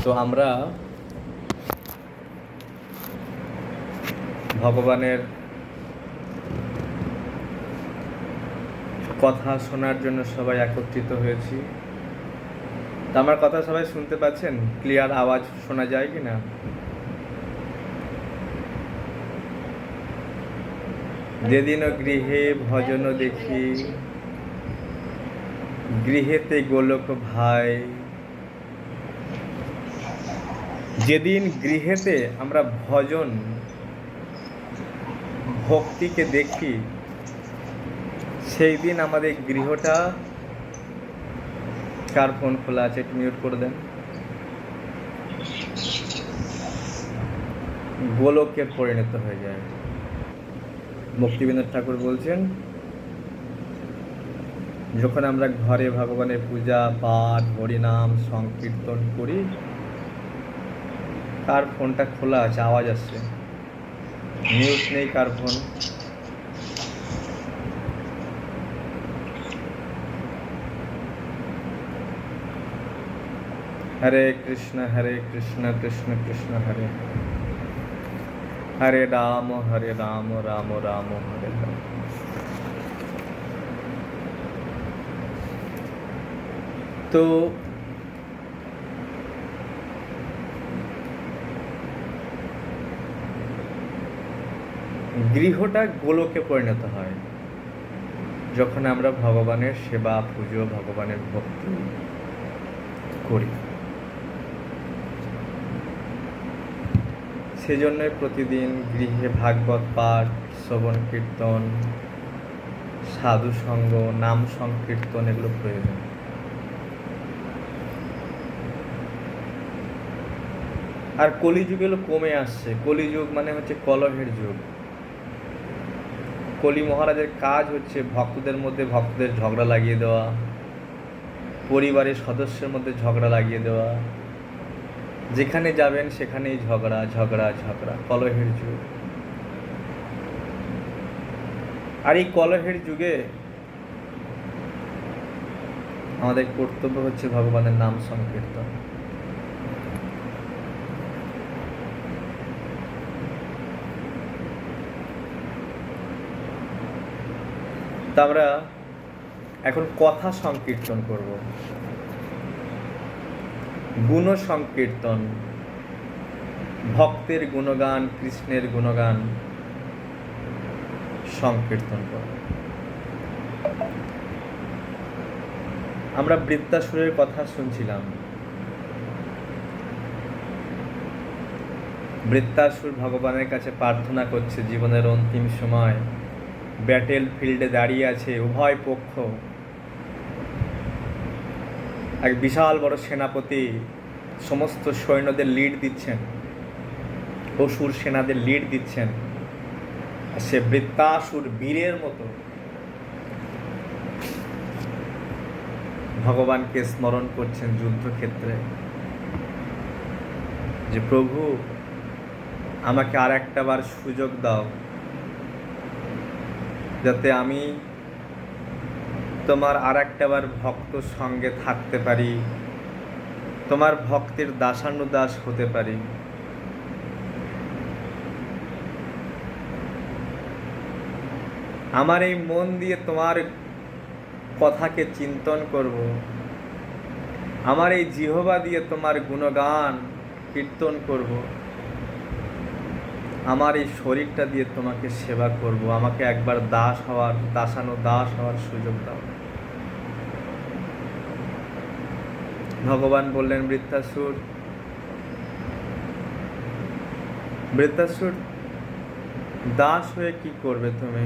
তো আমরা ভগবানের কথা শোনার জন্য সবাই একত্রিত হয়েছি। তো আমার কথা সবাই শুনতে পাচ্ছেন? ক্লিয়ার আওয়াজ শোনা যায় কি না? যেদিন গৃহে ভজন দেখি, গৃহেতে গোলক ভাই। যেদিন গৃহেতে আমরা ভজন ভক্তিকে দেখি, সেই দিন আমাদের গৃহটা, কার ফোন খোলা আছে একটু মিউট করে দেন, গোলকের পরিণত হয়ে যায়। মুক্তিবিনোদ ঠাকুর বলছেন, যখন আমরা ঘরে ভগবানের পূজা পাঠ হরিনাম সংকীর্তন করি, কার ফোনটা খোলা আছে, আওয়াজ আসছে, মিউট নেই কার ফোন? হরে কৃষ্ণ কৃষ্ণ কৃষ্ণ হরে হরে রাম রাম রাম হরে হরে। তো গৃহটা গোলকে পরিণত হয় যখন আমরা ভগবানের সেবা পুজো ভগবানের ভক্তি করি। সেজন্যই প্রতিদিন গৃহে ভাগবত পাঠ, শ্রবণ কীর্তন, সাধু সঙ্গ, নাম সংকীর্তন এগুলো প্রয়োজন। আর কলিযুগ এগুলো কমে আসছে। কলিযুগ মানে হচ্ছে কলহের যুগ। কলি মহারাজের কাজ হচ্ছে ভক্তদের মধ্যে ভক্তদের ঝগড়া লাগিয়ে দেওয়া, পরিবারের সদস্যের মধ্যে ঝগড়া লাগিয়ে দেওয়া, যেখানে যাবেন সেখানেই ঝগড়া ঝগড়া ঝগড়া, কলহের যুগ। আর এই কলহের যুগে আমাদের কর্তব্য হচ্ছে ভগবানের নাম সংকীর্তন। তা আমরা এখন কথা সংকীর্তন করব, গুণ সংকীর্তন, ভক্তের গুণগান, কৃষ্ণের গুণগান সংকীর্তন করব। আমরা বৃত্তাসুরের কথা শুনছিলাম। বৃত্তাসুর ভগবানের কাছে প্রার্থনা করছে, জীবনের অন্তিম সময় ব্যাটেল ফিল্ডে দাঁড়িয়ে আছে, উভয় পক্ষ, এক বিশাল বড় সেনাপতি সমস্ত সৈন্যদের লিড দিচ্ছেন, অসুর সেনাদের লিড দিচ্ছেন। সে বৃত্তাসুর বীরের মতো ভগবানকে স্মরণ করছেন যুদ্ধক্ষেত্রে, যে প্রভু আমাকে আর একটা বার সুযোগ দাও, যাতে আমি তোমার আর একটা বার ভক্ত সঙ্গে থাকতে পারি, তোমার ভক্তের দাসানুদাস হতে পারি। আমার এই মন দিয়ে তোমার কথাকে চিন্তন করব, আমার এই জিহ্বা দিয়ে তোমার গুণগান কীর্তন করব, আমার এই শরীরটা দিয়ে তোমাকে সেবা করব। আমাকে একবার দাস হওয়ার সুযোগ দাও। ভগবান বললেন, বৃত্তাসুর দাস হয়ে কি করবে তুমি?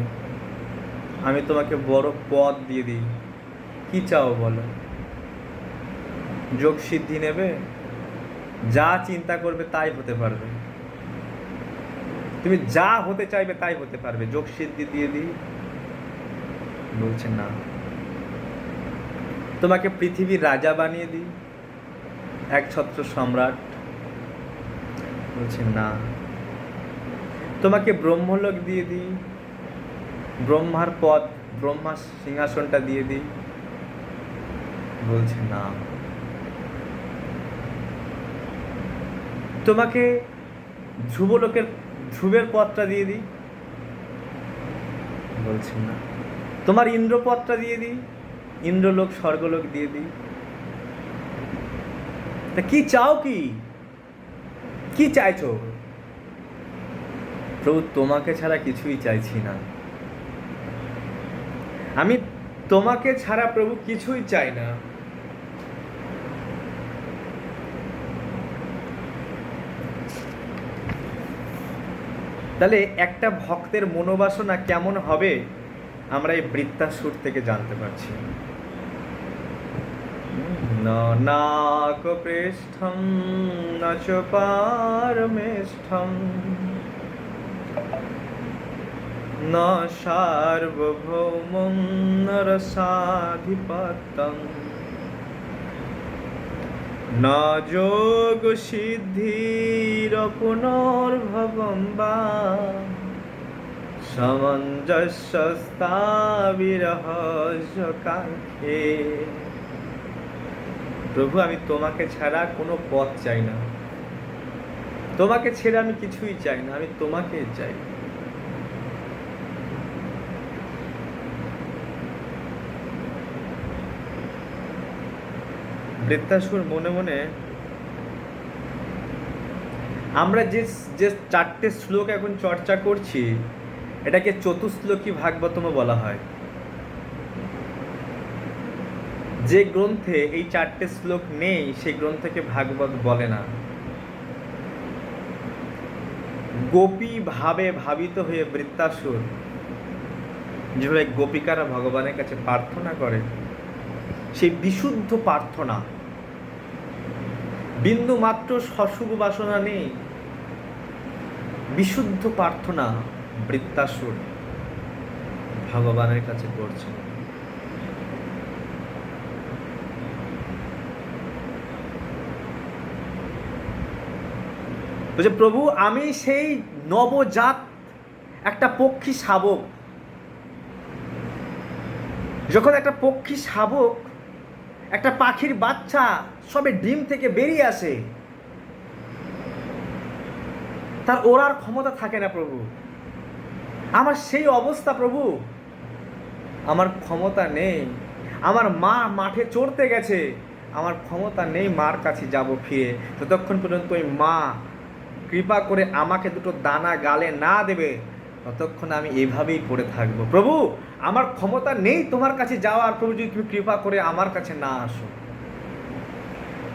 আমি তোমাকে বড় পদ দিয়ে দিই, কি চাও বলো? যোগ সিদ্ধি নেবে? যা চিন্তা করবে তাই হতে পারবে, তুমি যা হতে চাইবে তাই হতে পারবে, যোগ সিদ্ধি দিয়ে দিই। বলছে না। তোমাকে পৃথিবীর রাজা বানিয়ে দিই, একছত্র সম্রাট। বলছে না। তোমাকে ব্রহ্মলোক দিয়ে দিই, ব্রহ্মার পদ, ব্রহ্মা সিংহাসনটা দিয়ে দিই। বলছে না। তোমাকে ধ্রুবের পথটা দিয়ে দিই, বলছেন না। তোমার ইন্দ্রপথটা দিয়ে দিই, ইন্দ্রলোক স্বর্গলোক দিয়ে দিই। তা কি চাও, কি চাইছো? প্রভু, তোমাকে ছাড়া কিছুই চাইছি না। আমি তোমাকে ছাড়া প্রভু কিছুই চাই না। তাহলে একটা ভক্তের মনোবাসনা কেমন হবে আমরা এই বৃত্তাসুর থেকে জানতে পারছি। নাক পৃষ্ঠম নচ পারমেষ্ঠম ন সার্বভৌমং নরসাধিপত্যং ন যোগ সিদ্ধির পুনর্ভবম বা সামঞ্জস্যস্তাবিরহস্য কাঙ্ক্ষে। প্রভু, আমি তোমাকে ছাড়া কোনো পথ চাই না, তোমাকে ছেড়ে আমি কিছুই চাই না, আমি তোমাকে চাই। বৃত্তাসুর মনে মনে, আমরা যে চারটে শ্লোক এখন চর্চা করছি এটাকে চতুশ্লোকী ভাগবতম বলা হয়। যে গ্রন্থে এই চারটে শ্লোক নেই সেই গ্রন্থকে ভাগবত বলে না। গোপী ভাবে ভাবিত হয়ে বৃত্তাসুর যেভাবে গোপিকারা ভগবানের কাছে প্রার্থনা করে, সেই বিশুদ্ধ প্রার্থনা, বিন্দু মাত্র সশুভ বাসনা নেই, বিশুদ্ধ প্রার্থনা বৃত্তাসুর ভগবানের কাছে করছে। বলছে, প্রভু, আমি সেই নবজাত একটা পক্ষী শাবক। যখন একটা পক্ষী শাবক, একটা পাখির বাচ্চা সবে ডিম থেকে বেরিয়ে আসে, তার ওড়ার ক্ষমতা থাকে না প্রভু। আমার সেই অবস্থা প্রভু, আমার ক্ষমতা নেই। আমার মা মাঠে চড়তে গেছে, আমার ক্ষমতা নেই মার কাছে যাব ফিরে। ততক্ষণ পর্যন্ত ওই মা কৃপা করে আমাকে দুটো দানা গালে না দেবে, ততক্ষণ আমি এভাবেই পড়ে থাকবো। প্রভু, আমার ক্ষমতা নেই তোমার কাছে যাওয়ার। প্রভু, যদি তুমি কৃপা করে আমার কাছে না আসো।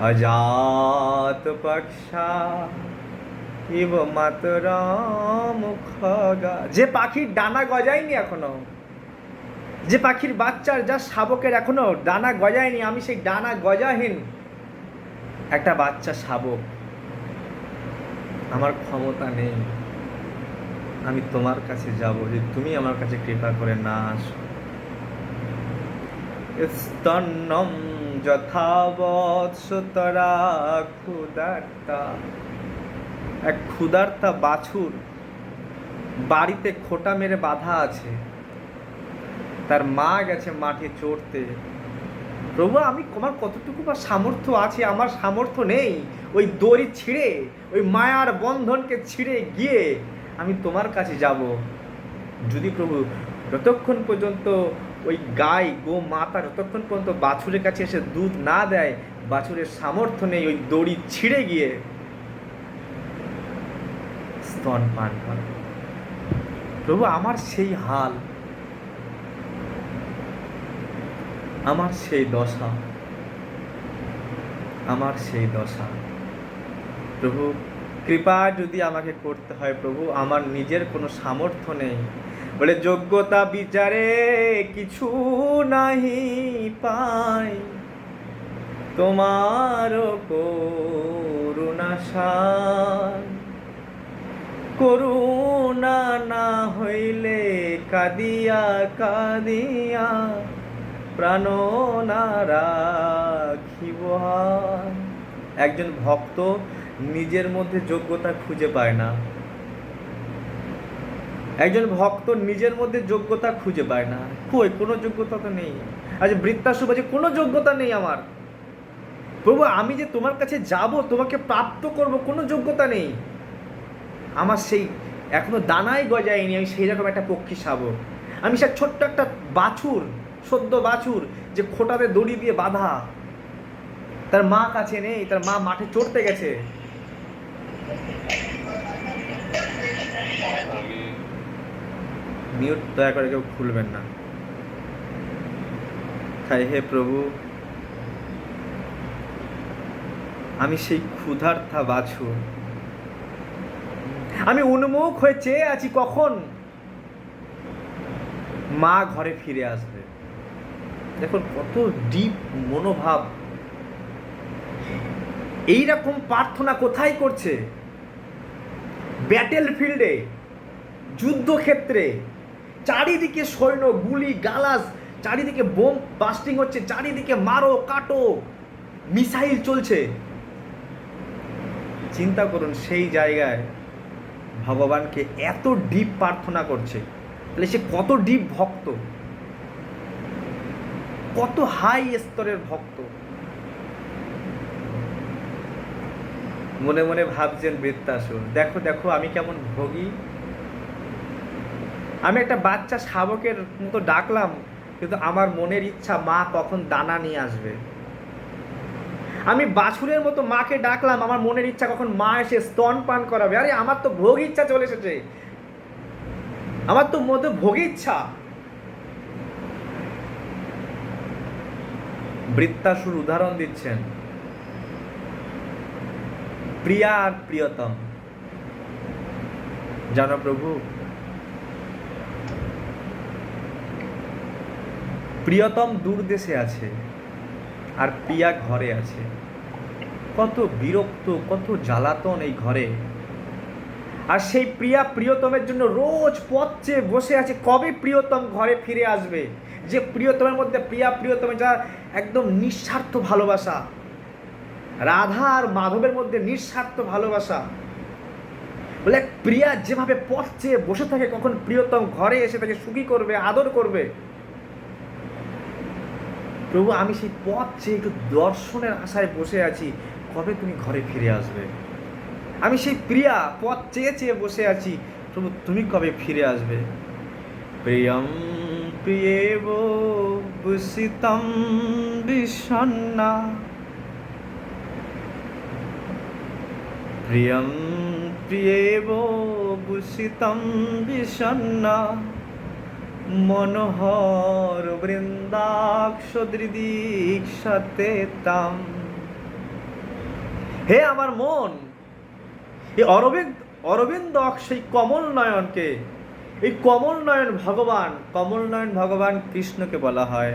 অজাত পক্ষা ইব মাতরম খগা, যে পাখির ডানা গজায়নি এখনো, যে পাখির বাচ্চার, যা শাবকের এখনো ডানা গজায়নি, আমি সেই ডানা গজাহীন একটা বাচ্চা শাবক। আমার ক্ষমতা নেই, আমি তোমার কাছে যাব যে তুমি আমার কাছে কৃপা করে না আসো। স্তন্নম যথাবৎ সুতরা ক্ষুধার্তা, এক ক্ষুধার্তা বাছুর বাড়িতে খোঁটা মেরে বাঁধা আছে, তার মা গেছে মাঠে চড়তে। প্রভু, আমি আমার কতটুকু বা সামর্থ্য আছে? আমার সামর্থ্য নেই ওই দড়ি ছিঁড়ে, ওই মায়ার বন্ধনকে ছিঁড়ে গিয়ে আমি তোমার কাছে যাব। যদি প্রভু যতক্ষণ পর্যন্ত ওই গাই গো মাতা যতক্ষণ পর্যন্ত বাছুরের কাছে এসে দুধ না দেয়, বাছুরের সামর্থ্য নেই ওই দড়ি ছিঁড়ে গিয়ে স্তন পান করে। প্রভু, আমার সেই হাল, আমার সেই দশা, আমার সেই দশা। প্রভু, কৃপা যদি আমাকে করতে হয় প্রভু, আমার নিজের কোনো সামর্থ্য নেই। বলে, যোগ্যতা বিচারে কিছু নাহি পাই, তোমার করুণাশায়। করুণা না হইলে কাঁদিয়া কাঁদিয়া প্রাণ না রাখিব। একজন ভক্ত নিজের মধ্যে যোগ্যতা খুঁজে পায় না, একজন ভক্ত নিজের মধ্যে যোগ্যতা খুঁজে পায় না। কই, কোনো যোগ্যতা তো নেই। আজ বৃত্তাসুর বলছে, কোনো যোগ্যতা নেই আমার। প্রভু আমি যে তোমার কাছে যাব, তোমাকে প্রাপ্ত করব, কোনো যোগ্যতা নেই আমার, সেই এখনো দানাই গজায়নি, আমি সেই রকম একটা পক্ষী শাবক। আমি সে ছোট্ট একটা বাছুর, সদ্য বাছুর, যে খোঁটাতে দড়ি দিয়ে বাঁধা, তার মা কাছে নেই, তার মা মাঠে চড়তে গেছে। মিউট দয়া করে কেউ খুলবেন না। তাই হে প্রভু, আমি সেই ক্ষুধার্থা বাছুর, আমি উন্মুখ হয়ে চেয়ে আছি কখন মা ঘরে ফিরে আসবে। দেখুন কত ডিপ মনোভাব। এইরকম প্রার্থনা কোথায় করছে? ব্যাটেল ফিল্ডে, যুদ্ধক্ষেত্রে, চারিদিকে সৈন্য, গুলি গালাস, চারিদিকে বোম বাস্টিং হচ্ছে, চারিদিকে মারো কাটো, মিসাইল চলছে। চিন্তা করুন সেই জায়গায় ভগবানকে এত ডিপ প্রার্থনা করছে, তাহলে সে কত ডিপ ভক্ত, কত হাই স্তরের ভক্ত। মনে মনে ভাবছেন বৃত্তাসুর, দেখো দেখো আমি কেমন ভোগী। আমি একটা বাচ্চা শাবকের মতো ডাকলাম, কিন্তু আমার মনের ইচ্ছা মা কখন দানা নিয়ে আসবে। আমি বাছুরের মতো মাকে ডাকলাম, আমার মনের ইচ্ছা কখন মা এসে স্তন পান করাবে। আরে আমার তো ভোগ ইচ্ছা চলে এসেছে, আমার তো মধ্যে ভোগ ইচ্ছা। বৃত্তাসুর উদাহরণ দিচ্ছেন প্রিয়া আর প্রিয়তম। জানো প্রভু, প্রিয়তম দূর দেশে আছে আর প্রিয়া ঘরে আছে। কত বিরক্ত, কত জ্বালাতন এই ঘরে। আর সেই প্রিয়া প্রিয়তমের জন্য রোজ পথ চেয়ে বসে আছে, কবে প্রিয়তম ঘরে ফিরে আসবে। যে প্রিয়তমের মধ্যে প্রিয়া প্রিয়তমের যা একদম নিঃস্বার্থ ভালোবাসা, রাধা আর মাধবের মধ্যে নিঃস্বার্থ ভালোবাসা। বলে প্রিয়া যেভাবে পথ চেয়ে বসে থাকে কখন প্রিয়তম ঘরে এসে তাকে সুখী করবে, আদর করবে। প্রভু আমি সেই পথ চেয়ে একটু দর্শনের আশায় বসে আছি, কবে তুমি ঘরে ফিরে আসবে। আমি সেই প্রিয়া পথ চেয়ে চেয়ে বসে আছি, প্রভু তুমি কবে ফিরে আসবে। প্রিয়ম প্রিয়েব বুসিতম বিষণ্ণা, প্রিয়ম প্রিয়েব বুসিতম বিষণ্ণা, মনোহর বৃন্দাক্ষদৃদীক্ষতে তাম। হে আমার মন, এই অরবিন্দ সেই কমল নয়নকে, এই কমল নয়ন ভগবান, কমল নয়ন ভগবান কৃষ্ণকে বলা হয়।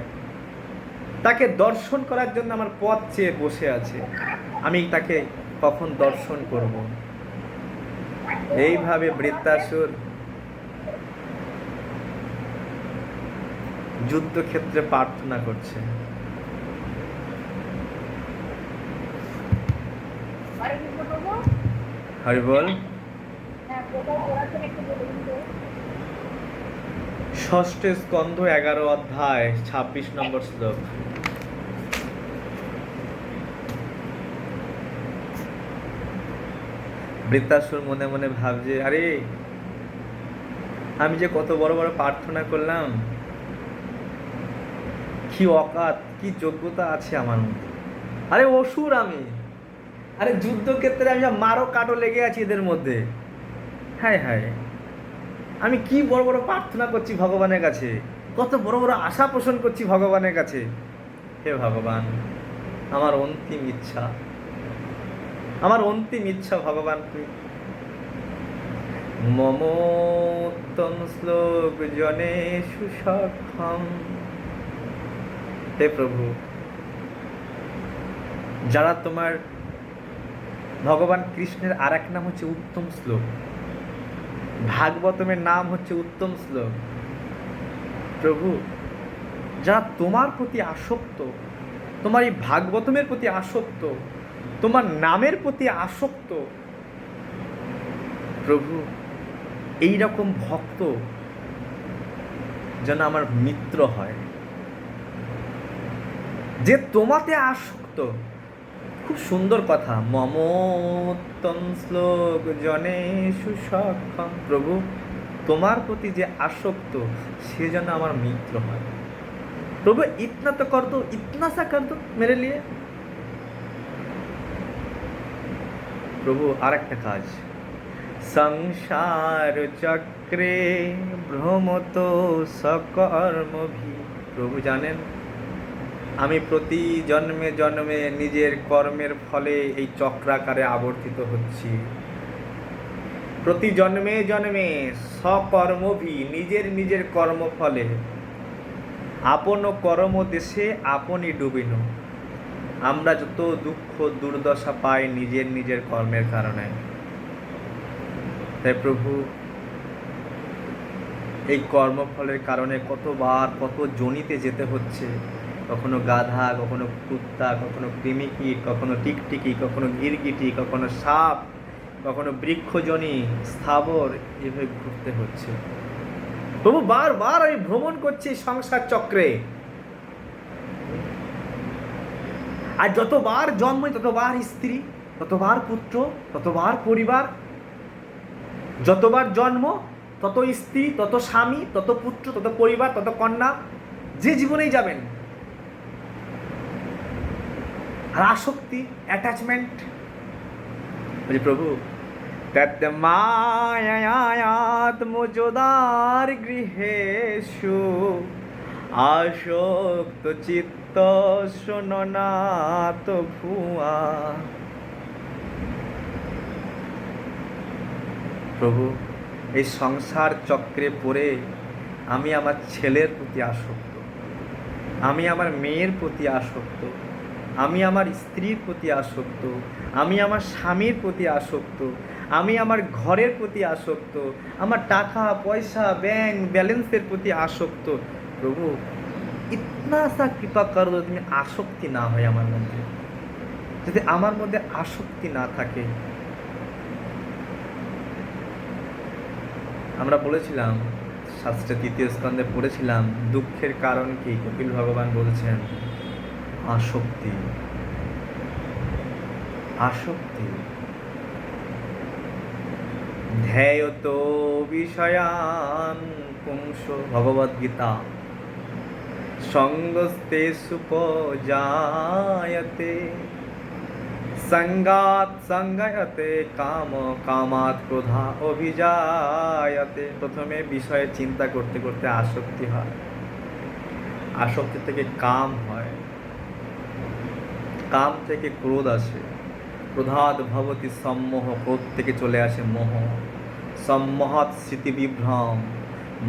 তাকে দর্শন করার জন্য আমার পথ চেয়ে বসে আছে, আমি তাকে কখন দর্শন করব। এইভাবে বৃত্তাসুর যুদ্ধক্ষেত্রে প্রার্থনা করছে। হরি বল। ষষ্ঠ স্কন্ধ 11 অধ্যায় 26 নম্বর শ্লোক। বৃত্তাসুর মনে মনে ভাবছে, আরে আমি যে কত বড় বড় প্রার্থনা করলাম, কি অকাত, কি যোগ্যতা আছে আমার মধ্যে। আরে অসুর আমি, আরে যুদ্ধক্ষেত্রে আমি মারো কাটো লেগে আছি এদের মধ্যে। হায় হায়, আমি কি বড় বড় প্রার্থনা করছি ভগবানের কাছে, কত বড় বড় আশা পোষণ করছি ভগবানের কাছে। হে ভগবান, আমার অন্তিম ইচ্ছা, আমার অন্তিম ইচ্ছা ভগবান তুই। মমোত্তম শ্লোক জনে সুসক্ষম। হে প্রভু, যারা তোমার, ভগবান কৃষ্ণের আর এক নাম হচ্ছে উত্তম শ্লোক, ভাগবতমের নাম হচ্ছে উত্তম শ্লোক। প্রভু, যারা তোমার প্রতি আসক্ত, তোমার এই ভাগবতমের প্রতি আসক্ত, তোমার নামের প্রতি আসক্ত, প্রভু এই রকম ভক্ত যেন আমার মিত্র হয়। যে তোমাতে আসক্ত, খুব সুন্দর কথা, মমোত্তম শ্লোক জনে সুসক্ষম। প্রভু, তোমার প্রতি যে আসক্ত সে যেন আমার মিত্র হয়। প্রভু ইতনা তো কর দো, ইতনা সা কর দো মেরে লিয়ে। প্রভু আর একটা কাজ, সংসার চক্রে ভ্রমত সকর্মভি। প্রভু জানেন আমি প্রতি জন্মে জন্মে নিজের কর্মের ফলে এই চক্রাকারে আবর্তিত হচ্ছি। প্রতি জন্মে জন্মে সকর্মভি, নিজের নিজের কর্মফলে আপন কর্ম দেশে আপনি ডুবিন। আমরা যত দুঃখ দুর্দশা পাই নিজের নিজের কর্মের কারণে। তাই প্রভু এই কর্মফলের কারণে কতবার কত জনিতে যেতে হচ্ছে, কখনো গাধা, কখনো কুত্তা, কখনো কৃমিকীট, কখনো টিকটিকি, কখনো গিরগিটি, কখনো সাপ, কখনো বৃক্ষজনী, স্থাবর, এভাবে ঘুরতে হচ্ছে। প্রভু বারবার আমি ভ্রমণ করছি সংসার চক্রে, আর যতবার জন্ম ততবার স্ত্রী, ততবার পুত্র, ততবার পরিবার, যতবার জন্ম তত স্ত্রী, তত স্বামী, তত পুত্র, তত পরিবার, তত কন্যা, যে জীবনেই যাবেন। আর আসক্তি, অ্যাটাচমেন্ট। বলছি প্রভু তৎ মায়াত্মজোদার গৃহেষু আসক্ত চিত্ত শোননাথ ভুয়া। প্রভু এই সংসার চক্রে পড়ে আমি আমার ছেলের প্রতি আসক্ত, আমি আমার মেয়ের প্রতি আসক্ত, আমি আমার স্ত্রীর প্রতি আসক্ত, আমি আমার স্বামীর প্রতি আসক্ত, আমি আমার ঘরের প্রতি আসক্ত, আমার টাকা পয়সা ব্যাংক ব্যালেন্সের প্রতি আসক্ত। প্রভু ইতনা সা কৃপা কর দো, তুমি আসক্তি না হয় আমার মধ্যে। যদি আমার মধ্যে আসক্তি না থাকে, আমরা বলেছিলাম শাস্ত্রে 3য় স্কন্ধে পড়েছিলাম দুঃখের কারণ কি, কপিল ভগবান বলছেন আসক্তি। আসক্তি ধ্যায়ত বিষয়ান পুংস, ভগবদ্গীতা, সঙ্গস্তে সুপজায়তে সঙ্গাত সঙ্গায়তে কাম কামাত ক্রোধা অভিজায়তে। প্রথমে বিষয়ে চিন্তা করতে করতে আসক্তি হয়, আসক্তি থেকে কাম হয়, কাম থেকে ক্রোধ আসে, ক্রোধাৎ ভবতি সম্মোহ, ক্রোধ থেকে চলে আসে মোহ, সম্মোহাৎ স্মৃতি বিভ্রম,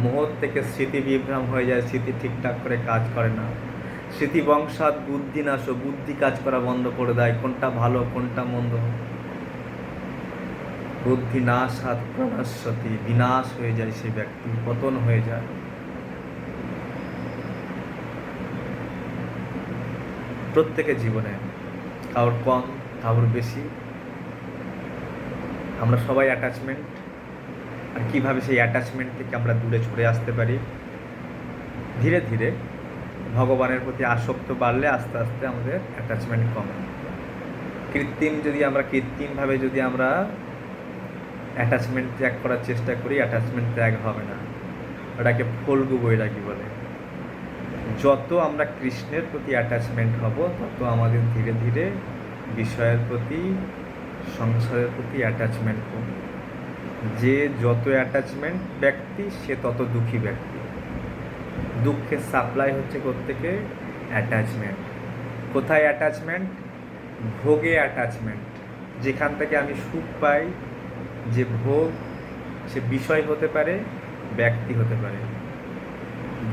মোহ থেকে স্মৃতি বিভ্রম হয়ে যায়, স্মৃতি ঠিকঠাক করে কাজ করে না। স্মৃতি বংশাৎ বুদ্ধি নাশ, বুদ্ধি কাজ করা বন্ধ করে দেয়, কোনটা ভালো কোনটা মন্দ। বুদ্ধি নাশাৎ প্রণশ্যতি, বিনাশ হয়ে যায় সেই ব্যক্তি, পতন হয়ে যায়। প্রত্যেকের জীবনে কারোর কম কারোর বেশি, আমরা সবাই অ্যাটাচমেন্ট। আর কীভাবে সেই অ্যাটাচমেন্ট থেকে আমরা দূরে সরে আসতে পারি? ধীরে ধীরে ভগবানের প্রতি আসক্ত বাড়লে আস্তে আস্তে আমাদের অ্যাটাচমেন্ট কমে। কৃত্রিমভাবে যদি আমরা অ্যাটাচমেন্ট ত্যাগ করার চেষ্টা করি, অ্যাটাচমেন্ট ত্যাগ হবে না। ওটাকে ফল্গু বৈরাগী বলে। যত আমরা কৃষ্ণের প্রতি অ্যাটাচমেন্ট হব, তত আমাদের ধীরে ধীরে বিষয়ের প্রতি, সংসারের প্রতি অ্যাটাচমেন্ট কমবে। যে যত অ্যাটাচমেন্ট ব্যক্তি সে তত দুঃখী ব্যক্তি। দুঃখের সাপ্লাই হচ্ছে কোত্থেকে? অ্যাটাচমেন্ট। কোথায় অ্যাটাচমেন্ট? ভোগে অ্যাটাচমেন্ট। যেখান থেকে আমি সুখ পাই, যে ভোগ, সে বিষয় হতে পারে, ব্যক্তি হতে পারে।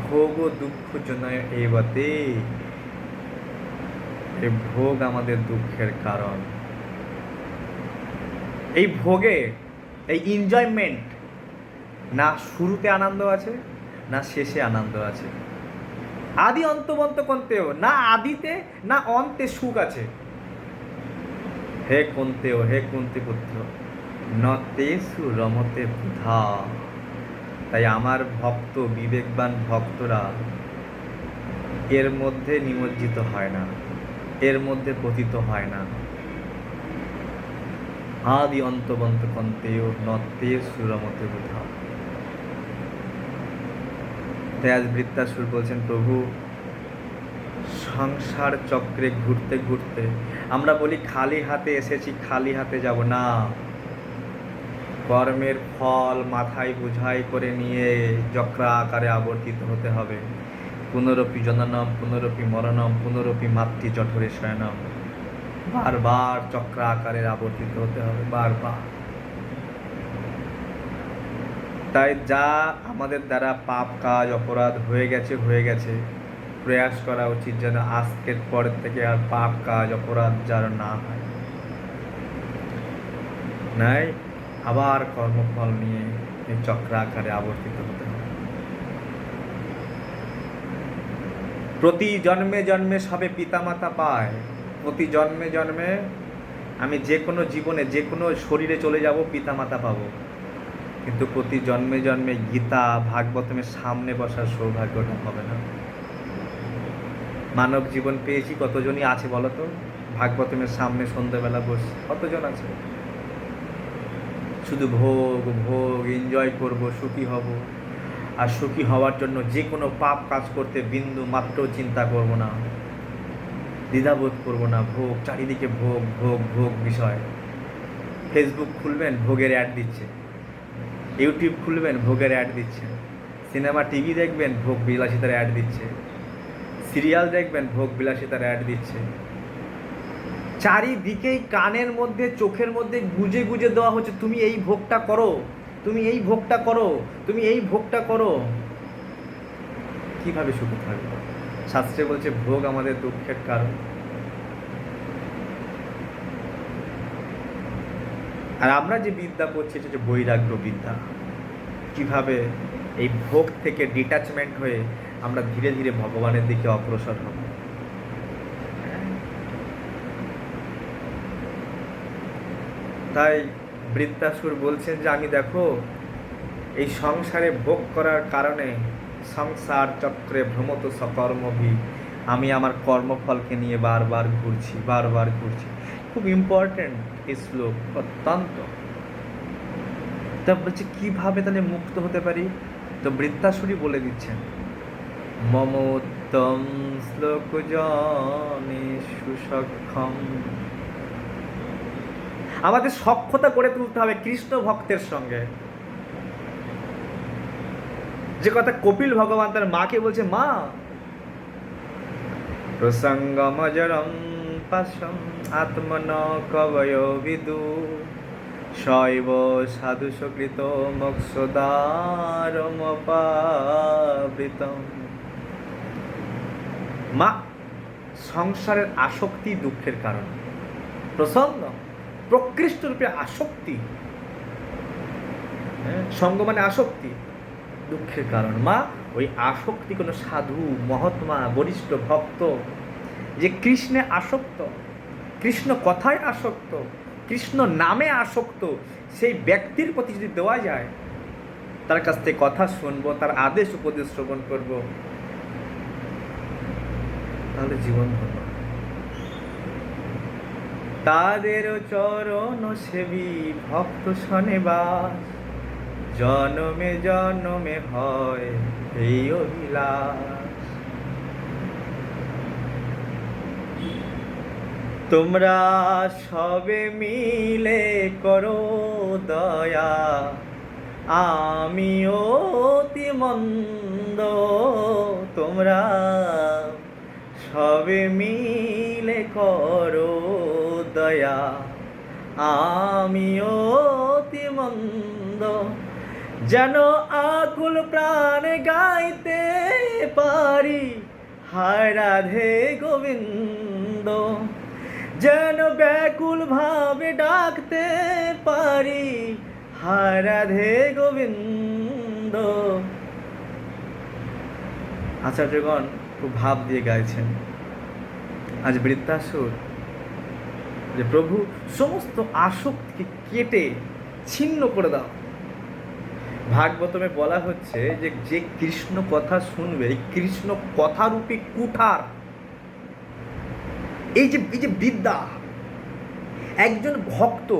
ভোগ ও দুঃখ জন্য এবাতে, এই ভোগ আমাদের দুঃখের কারণ। এই ভোগে, এই এনজয়মেন্ট, না শুরুতে আনন্দ আছে না শেষে আনন্দ আছে। আদি অন্তবন্ত কন্তেও না, আদিতে না অন্তে সুখ আছে। হে কন্তেও, হে কুন্তি পুত্র, ন তেসু রমতে বুধা। তাই আমার ভক্ত, বিবেকবান ভক্তরা এর মধ্যে নিমজ্জিত হয় না, এর মধ্যে পতিত হয় না। আদি অন্তবন্ত কন্তেয় নত্তে সুরমতে বুধা। তাই আজ বৃত্তাসুর বলছেন, প্রভু সংসার চক্রে ঘুরতে ঘুরতে আমরা বলি খালি হাতে এসেছি, খালি হাতে যাব না। কর্মের ফল মাথায় বোঝাই করে নিয়ে চক্রা আকারে আবর্তিত হতে হবে। পুনরপি জননম পুনরপি মরণম পুনরপি মাতৃ জঠরে শয়নম। বারবার চক্র আকারে আবর্তিত হতে হবে, বারবার। তাই যা আমাদের দ্বারা পাপ কাজ অপরাধ হয়ে গেছে, প্রয়াস করা উচিত যেন আজকের পর থেকে আর পাপ কাজ অপরাধ যার না হয়, নাই আবার কর্মফল নিয়ে এই চক্রাকারে আবর্তিত হতে হবে। প্রতি জন্মে জন্মে সবে পিতামাতা পায়। প্রতি জন্মে জন্মে আমি যে কোনো জীবনে যে কোনো শরীরে চলে যাব, পিতামাতা পাবো, কিন্তু প্রতি জন্মে জন্মে গীতা ভাগবতমের সামনে বসার সৌভাগ্যটা হবে না। মানব জীবন পেয়েছি, কতজনই আছে বলো তো? ভাগবতমের সামনে সন্ধ্যাবেলা বসে কতজন আছে? শুধু ভোগ ভোগ, এনজয় করব, সুখী হব। আর সুখী হওয়ার জন্য যে কোনো পাপ কাজ করতে বিন্দু মাত্র চিন্তা করব না, দ্বিধাবোধ করব না। ভোগ, চারিদিকে ভোগ ভোগ ভোগ বিষয়। ফেসবুক খুলবেন, ভোগের অ্যাড দিচ্ছে। ইউটিউব খুলবেন, ভোগের অ্যাড দিচ্ছে। সিনেমা টিভি দেখবেন, ভোগ বিলাসিতার অ্যাড দিচ্ছে। সিরিয়াল দেখবেন, ভোগ বিলাসিতার অ্যাড দিচ্ছে। চারিদিকেই কানের মধ্যে চোখের মধ্যে গুজে গুজে দেওয়া হচ্ছে, তুমি এই ভোগটা করো, তুমি এই ভোগটা করো, তুমি এই ভোগটা করো। কিভাবে সুখী থাকবে? শাস্ত্রে বলছে ভোগ আমাদের দুঃখের কারণ। আর আমরা যে বিদ্যা করছি এটা হচ্ছে বৈরাগ্য বিদ্যা। কিভাবে এই ভোগ থেকে ডিট্যাচমেন্ট হয়ে আমরা ধীরে ধীরে ভগবানের দিকে অগ্রসর হব। তাই বৃত্তাসুর বলছেন যে আমি দেখো এই সংসারে ভোগ করার কারণে সংসার চক্রে ভ্রমত সকর্মভি, আমি আমার কর্মফলকে নিয়ে বারবার ঘুরছি, বারবার ঘুরছি। খুব ইম্পর্টেন্ট এই শ্লোক, অত্যন্ত। তা বলছে কীভাবে তাহলে মুক্ত হতে পারি? তো বৃত্তাসুরই বলে দিচ্ছেন, মমোত্তম শ্লোক জনে সুসক্ষম। আমাদের সখ্যতা করে তুলতে হবে কৃষ্ণ ভক্তের সঙ্গে। যে কথা কপিল ভগবান তার মাকে বলছে, মা প্রসঙ্গমজরম পাশম আত্মন কবয় বিদু শৈব সাধু সকৃত মোক্ষদারমপাবৃতম। মা, সংসারের আসক্তি দুঃখের কারণ। প্রসঙ্গ প্রকৃষ্ট রূপে আসক্তি, সঙ্গ মানে আসক্তি, দুঃখের কারণ। মা, ওই আসক্তি কোনো সাধু মহাত্মা বরিষ্ঠ ভক্ত যে কৃষ্ণে আসক্ত, কৃষ্ণ কথায় আসক্ত, কৃষ্ণ নামে আসক্ত, সেই ব্যক্তির প্রতি যদি দেওয়া যায়, তার কাছ থেকে কথা শুনবো, তার আদেশ উপদেশ শ্রবণ করব, তাহলে জীবন ধন্য। তাদের চরণ সেবী ভক্ত শনেবাস, জনমে জনমে হয় এই অভিলাষ। তোমরা সবে মিলে করো দয়া, আমি অতি মন্দ। তোমরা সবে মিলে করো দয়া, আমি অতি মন্দ। যেন আকুল প্রাণে গাইতে পারি হায় রাধে গোবিন্দ, যেন ব্যাকুল ভাবে ডাকতে পারি হায় রাধে গোবিন্দ। আচার্যগণ খুব ভাব দিয়ে গাইছেন। আজ বৃত্তাসুর যে প্রভু সমস্ত আসক্তিকে কেটে ছিন্ন করে দাও। ভাগবতমে বলা হচ্ছে যে যে কৃষ্ণ কথা শুনবে, কৃষ্ণ কথারূপী কুঠার, এই যে বিদ্যা, একজন ভক্ত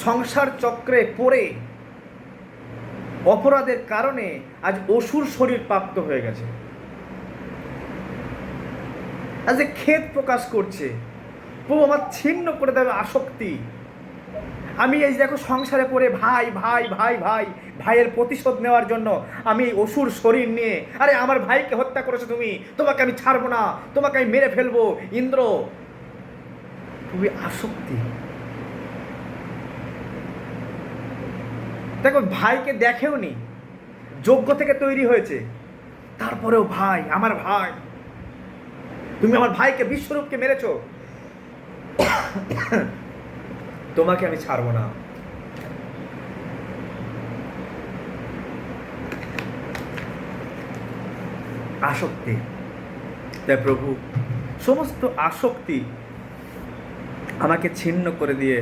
সংসার চক্রে পড়ে অপরাধের কারণে আজ অসুর শরীর প্রাপ্ত হয়ে গেছে। আজ খেদ প্রকাশ করছে, প্রভু আমার ছিন্ন করে দেবে আসক্তি। আমি এই দেখো সংসারে পড়ে ভাই ভাই ভাই ভাই ভাইয়ের প্রতিশোধ নেওয়ার জন্য আমি এই অসুর শরীর নিয়ে, আরে আমার ভাইকে হত্যা করেছো তুমি, তোমাকে আমি ছাড়বো না, তোমাকে আমি মেরে ফেলবো ইন্দ্র। খুবই আসক্তি। দেখো ভাইকে দেখেও নি, যোগ্য থেকে তৈরি হয়েছে, তারপরেও ভাই আমার ভাই, তুমি আমার ভাইকে বিশ্বরূপকে মেরেছো, তোমাকে আমি ছাড়বো না। আসক্তি। তাই প্রভু সমস্ত আসক্তি আমাকে ছিন্ন করে দিয়ে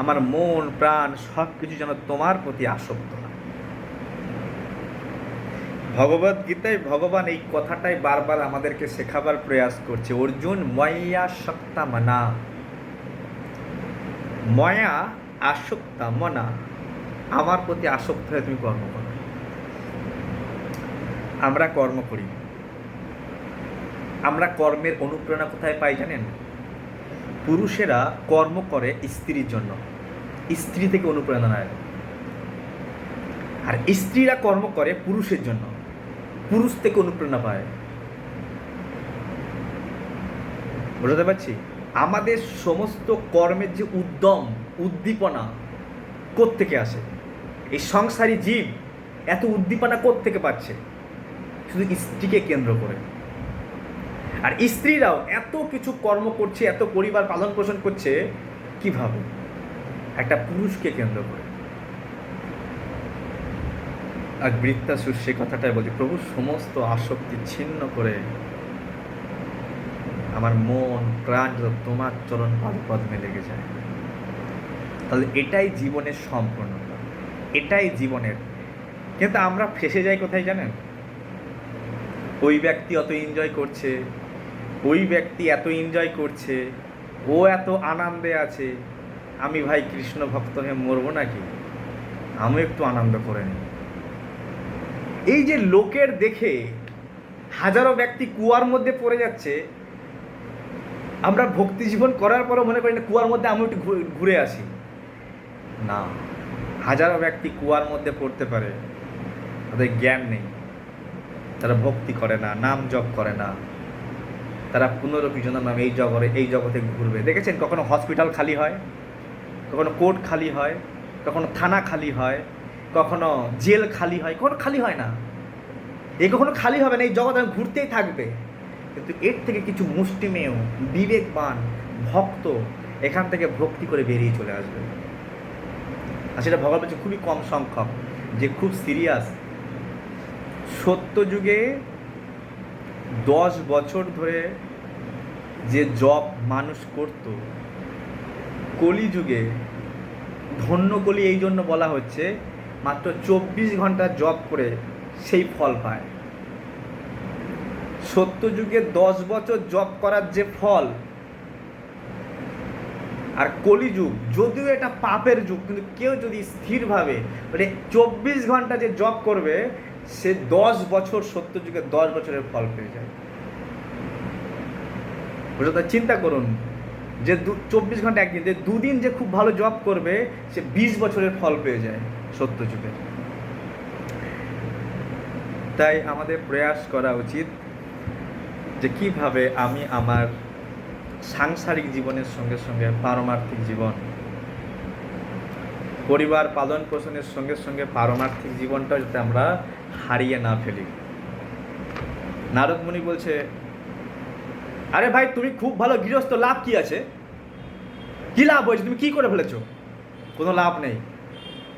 আমার মন প্রাণ সব কিছু যেন তোমার প্রতি আসক্ত হয়। ভগবদ গীতায় ভগবান এই কথাটাই বারবার আমাদেরকে শেখাবার প্রয়াস করছে। অর্জুন ময়া সক্তা মনা, ময়া আসক্তা মনা, আমার প্রতি আসক্ত হয়ে তুমি কর্ম করো। আমরা কর্ম করি, আমরা কর্মের অনুপ্রেরণা কোথায় পাই জানেন? পুরুষেরা কর্ম করে স্ত্রীর জন্য, স্ত্রী থেকে অনুপ্রেরণা নেয়। আর স্ত্রীরা কর্ম করে পুরুষের জন্য, পুরুষ থেকে অনুপ্রেরণা পায়। বুঝতে পারছি? আমাদের সমস্ত কর্মের যে উদ্যম উদ্দীপনা কোত্থেকে আসে? এই সংসারী জীব এত উদ্দীপনা কোত্থেকে পাচ্ছে? শুধু স্ত্রীকে কেন্দ্র করে। আর স্ত্রীরাও এত কিছু কর্ম করছে, এত পরিবার পালন পোষণ করছে কিভাবে? একটা পুরুষকে কেন্দ্র করে। আর বৃত্তাসুর সে কথাটাই বলছে, প্রভু সমস্ত আসক্তি ছিন্ন করে আমার মন প্রাণ তোমার চরণ পদ্মে লেগে যায়। তাহলে এটাই জীবনের সম্পূর্ণতা, এটাই জীবনের। কিন্তু আমরা ফেসে যাই কোথায় জানেন? ওই ব্যক্তি অত এনজয় করছে, ওই ব্যক্তি এত এনজয় করছে, ও এত আনন্দে আছে, আমি ভাই কৃষ্ণ ভক্ত হয়ে মরবো নাকি? আমি একটু আনন্দ করে নিই। এই যে লোকের দেখে হাজারো ব্যক্তি কুয়ার মধ্যে পড়ে যাচ্ছে, আমরা ভক্তি জীবন করার পরও মনে করি না কুয়ার মধ্যে আমি একটু ঘুরে আসি। না, হাজারো ব্যক্তি কুয়ার মধ্যে পড়তে পারে, তাদের জ্ঞান নেই, তারা ভক্তি করে না, নাম জপ করে না, তারা পুনরপি জন্ম নামে এই জগতে ঘুরবে। দেখেছেন কখনো হসপিটাল খালি হয়, কখনো কোর্ট খালি হয়, কখনো থানা খালি হয়, কখনো জেল খালি হয়, কখনো খালি হয় না। এই কখনো খালি হবে না, এই জগৎ ঘুরতেই থাকবে। কিন্তু এর থেকে কিছু মুষ্টিমেয় বিবেকবান ভক্ত এখান থেকে ভক্তি করে বেরিয়ে চলে আসবে। আর সেটা ভগবান বলছে খুবই কম সংখ্যক, যে খুব সিরিয়াস। সত্যযুগে 10 বছর ধরে যে জব মানুষ করত, কলিযুগে ধন্য কলি এই জন্য বলা হচ্ছে মাত্র 24 ঘন্টা জব করে সেই ফল পায়। সত্যযুগে 10 বছর জব করার যে ফল, আর কলিযুগ যদিও এটা পাপের যুগ, কিন্তু কেউ যদি স্থিরভাবে মানে 24 ঘন্টা যে জব করবে, সে 10 বছর সত্যযুগে 10 বছরের ফল পেয়ে যায়। বুঝতে? চিন্তা করুন, যে 24 ঘন্টা একদিন, যে দুদিন যে খুব ভালো জব করবে, সে 20 বছরের ফল পেয়ে যায় সত্যযুগে। তাই আমাদের প্রয়াস করা উচিত যে কিভাবে আমি আমার সাংসারিক জীবনের সঙ্গে সঙ্গে পারমার্থিক জীবন, পরিবার পালন পোষণের সঙ্গে সঙ্গে পারমার্থিক জীবনটা যাতে আমরা হারিয়ে না ফেলি। নারদ মুনি বলছে, আরে ভাই তুমি খুব ভালো গৃহস্থ, লাভ কি আছে? কি লাভ হয়েছে? তুমি কি করে ফেলেছো? কোনো লাভ নেই।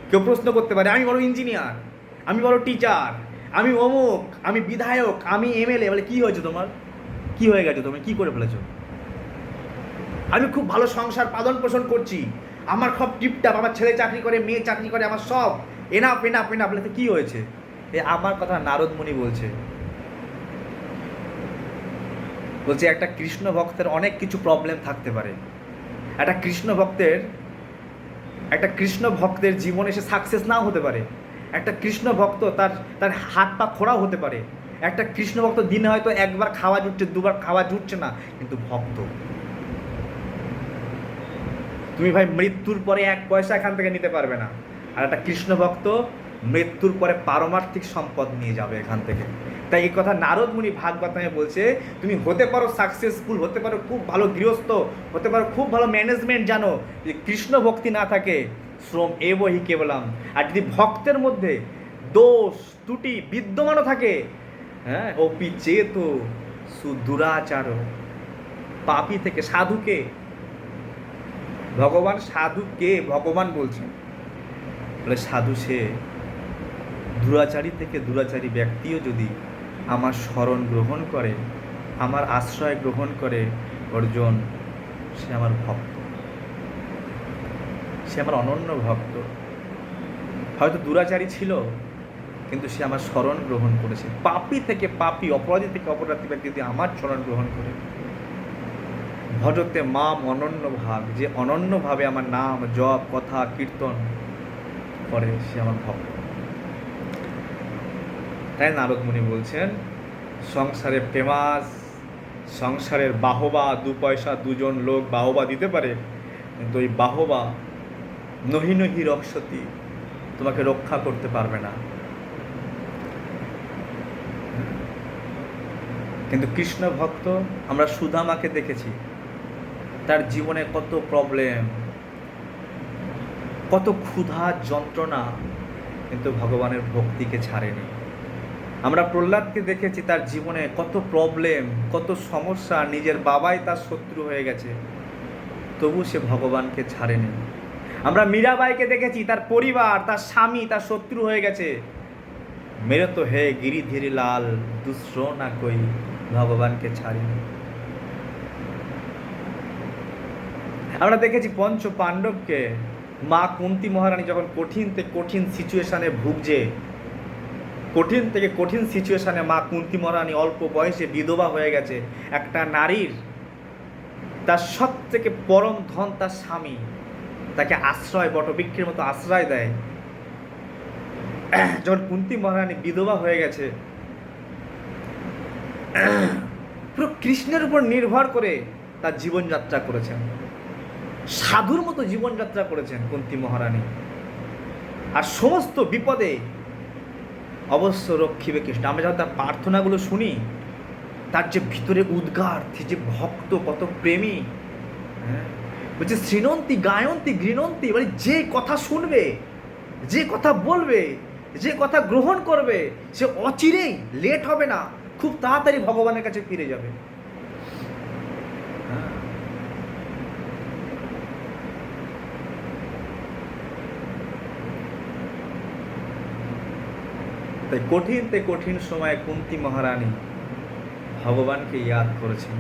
কেউ প্রশ্ন করতে পারে, আমি বড় ইঞ্জিনিয়ার, আমি বড় টিচার, আমি অমুক, আমি বিধায়ক, আমি এমএলএ, বলে কি হয়েছে তোমার? কি হয়ে গেছে? তুমি কি করে ফেলেছো? আমি খুব ভালো সংসার পালন পোষণ করছি, আমার সব টিপটাপ, আমার ছেলে চাকরি করে, মেয়ে চাকরি করে, আমার সব এনাফ এনাফ এনাফ, বলে কি হয়েছে? এ আমার কথা নারদ মুনি বলছে। বলছে একটা কৃষ্ণ ভক্তের অনেক কিছু প্রবলেম থাকতে পারে। একটা কৃষ্ণ ভক্তের একটা কৃষ্ণ ভক্তের জীবনে সে সাকসেস নাও হতে পারে, একটা কৃষ্ণ ভক্ত তার তার হাত পা খোঁড়াও হতে পারে, একটা কৃষ্ণ ভক্ত দিনে হয়তো একবার খাওয়া জুটছে, দুবার খাওয়া জুটছে না, কিন্তু ভক্ত। তুমি ভাই মৃত্যুর পরে এক পয়সা এখান থেকে নিতে পারবে না, আর একটা কৃষ্ণ ভক্ত মৃত্যুর পরে পারমার্থিক সম্পদ নিয়ে যাবে এখান থেকে। তাই এই কথা নারদ মুনি ভাগবতমে বলছে, তুমি হতে পারো সাকসেসফুল, হতে পারো খুব ভালো গৃহস্থ, হতে পারো খুব ভালো ম্যানেজমেন্ট জানো, যদি কৃষ্ণ ভক্তি না থাকে শ্রম এবহি কেবলাম, আর যদি ভক্তের মধ্যে দোষ ত্রুটি বিদ্যমানও থাকে, হ্যাঁ, অপি চেত সুদুরাচার, পাপী থেকে সাধুকে, ভগবান সাধুকে ভগবান বলছেন, বলে সাধু সে দুরাচারী থেকে দুরাচারী ব্যক্তিও যদি আমার শরণ গ্রহণ করে, আমার আশ্রয় গ্রহণ করে, অর্জুন সে আমার ভক্ত, সে আমার অনন্য ভক্ত। হয়তো দুরাচারী ছিল, কিন্তু সে আমার শরণ গ্রহণ করেছে। পাপী থেকে পাপী, অপরাধী থেকে অপরাধী ব্যক্তি যদি আমার শরণ গ্রহণ করে, ভজতে মাম অনন্য ভাগ, যে অনন্যভাবে আমার নাম জপ কথা কীর্তন করে, সে আমার ভক্ত। তাই নারদ মুনি বলছেন, সংসারে ফেমাস, সংসারের বাহবা, দু পয়সা দুজন লোক বাহবা দিতে পারে, কিন্তু ওই বাহবা নহি নহি রক্ষতি, তোমাকে রক্ষা করতে পারবে না। কিন্তু কৃষ্ণ ভক্ত, আমরা সুদামাকে দেখেছি, তার জীবনে কত প্রবলেম, কত ক্ষুধা যন্ত্রণা, কিন্তু ভগবানের ভক্তিকে ছাড়েনি। আমরা প্রহ্লাদকে দেখেছি, তার জীবনে কত প্রবলেম, কত সমস্যা, নিজের বাবাই তার শত্রু হয়ে গেছে, তবু সে ভগবানকে ছাড়েনি। আমরা মীরাবাইকে দেখেছি, তার পরিবার, তার স্বামী তার শত্রু হয়ে গেছে, মেরে তো হে গিরিধীর লাল দুসর না কই, ভগবানকে ছাড়েনি। আমরা দেখেছি পঞ্চ পাণ্ডবকে, মা কুন্তী মহারানী যখন কঠিন থেকে কঠিন সিচুয়েশনে ভুগছে, কঠিন থেকে কঠিন সিচুয়েশনে মা কুন্তী মহারানী অল্প বয়সে বিধবা হয়ে গেছে, একটা নারীর তার সব থেকে পরম ধন তার স্বামী, তাকে আশ্রয়, বটবৃক্ষের মতো আশ্রয় দেয়। যখন কুন্তী মহারানী বিধবা হয়ে গেছে, পুরো কৃষ্ণের উপর নির্ভর করে তার জীবনযাত্রা করেছেন, সাধুর মতো জীবনযাত্রা করেছেন কুন্তী মহারানী। আর সমস্ত বিপদে অবশ্য রক্ষিবে কৃষ্ণ। আমরা যখন তার প্রার্থনাগুলো শুনি, তার যে ভিতরে উদ্গার, যে ভক্ত, কত প্রেমী, হ্যাঁ, বলছে শ্রীনন্তী গায়ন্তী গৃণন্তী, মানে যে কথা শুনবে, যে কথা বলবে, যে কথা গ্রহণ করবে, সে অচিরেই, লেট হবে না, খুব তাড়াতাড়ি ভগবানের কাছে ফিরে যাবে। তাই কঠিন থেকে কঠিন সময়ে কুন্তী মহারানী ভগবানকে ইয়াদ করেছেন।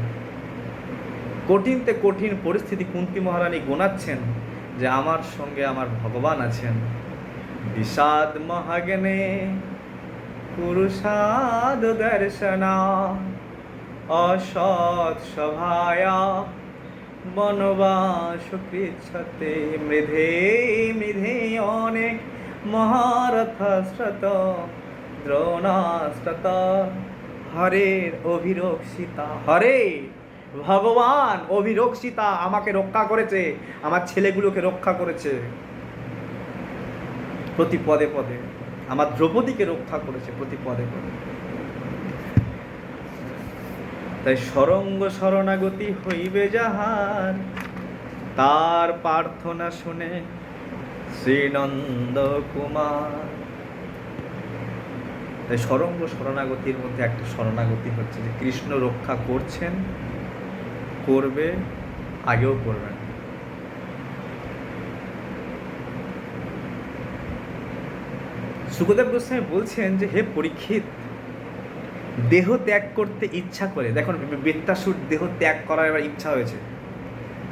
কঠিন থেকে কঠিন পরিস্থিতি কুন্তী মহারানী গোনাচ্ছেন যে আমার সঙ্গে আমার ভগবান আছেন। বিষাদ মহাগনে পুরুষাদ দর্শনা, অসৎ সভায়া বনবাস কৃচ্ছতে, মৃধে মৃধে অনেক মহারথশ্রত দ্রোণাশ্রত, হরের অভিরক্ষিতা, হরে ভগবান অভিরক্ষিতা, আমাকে রক্ষা করেছে, আমার ছেলেগুলোকে রক্ষা করেছে, প্রতি পদে পদে আমার দ্রৌপদীকে রক্ষা করেছে, প্রতি পদে পদে। তাই সরঙ্গ শরণাগতি হইবে যাহার, তার প্রার্থনা শুনে শ্রীনন্দ কুমার। তাই সরঙ্গ শরণাগতির মধ্যে একটা শরণাগতি হচ্ছে যে কৃষ্ণ রক্ষা করছেন, করবে, আগেও করবেন। সুখদেব গোস্বামী বলছেন যে হে পরীক্ষিত, দেহ ত্যাগ করতে ইচ্ছা করে, দেখুন বৃত্তাসুর দেহ ত্যাগ করার এবার ইচ্ছা হয়েছে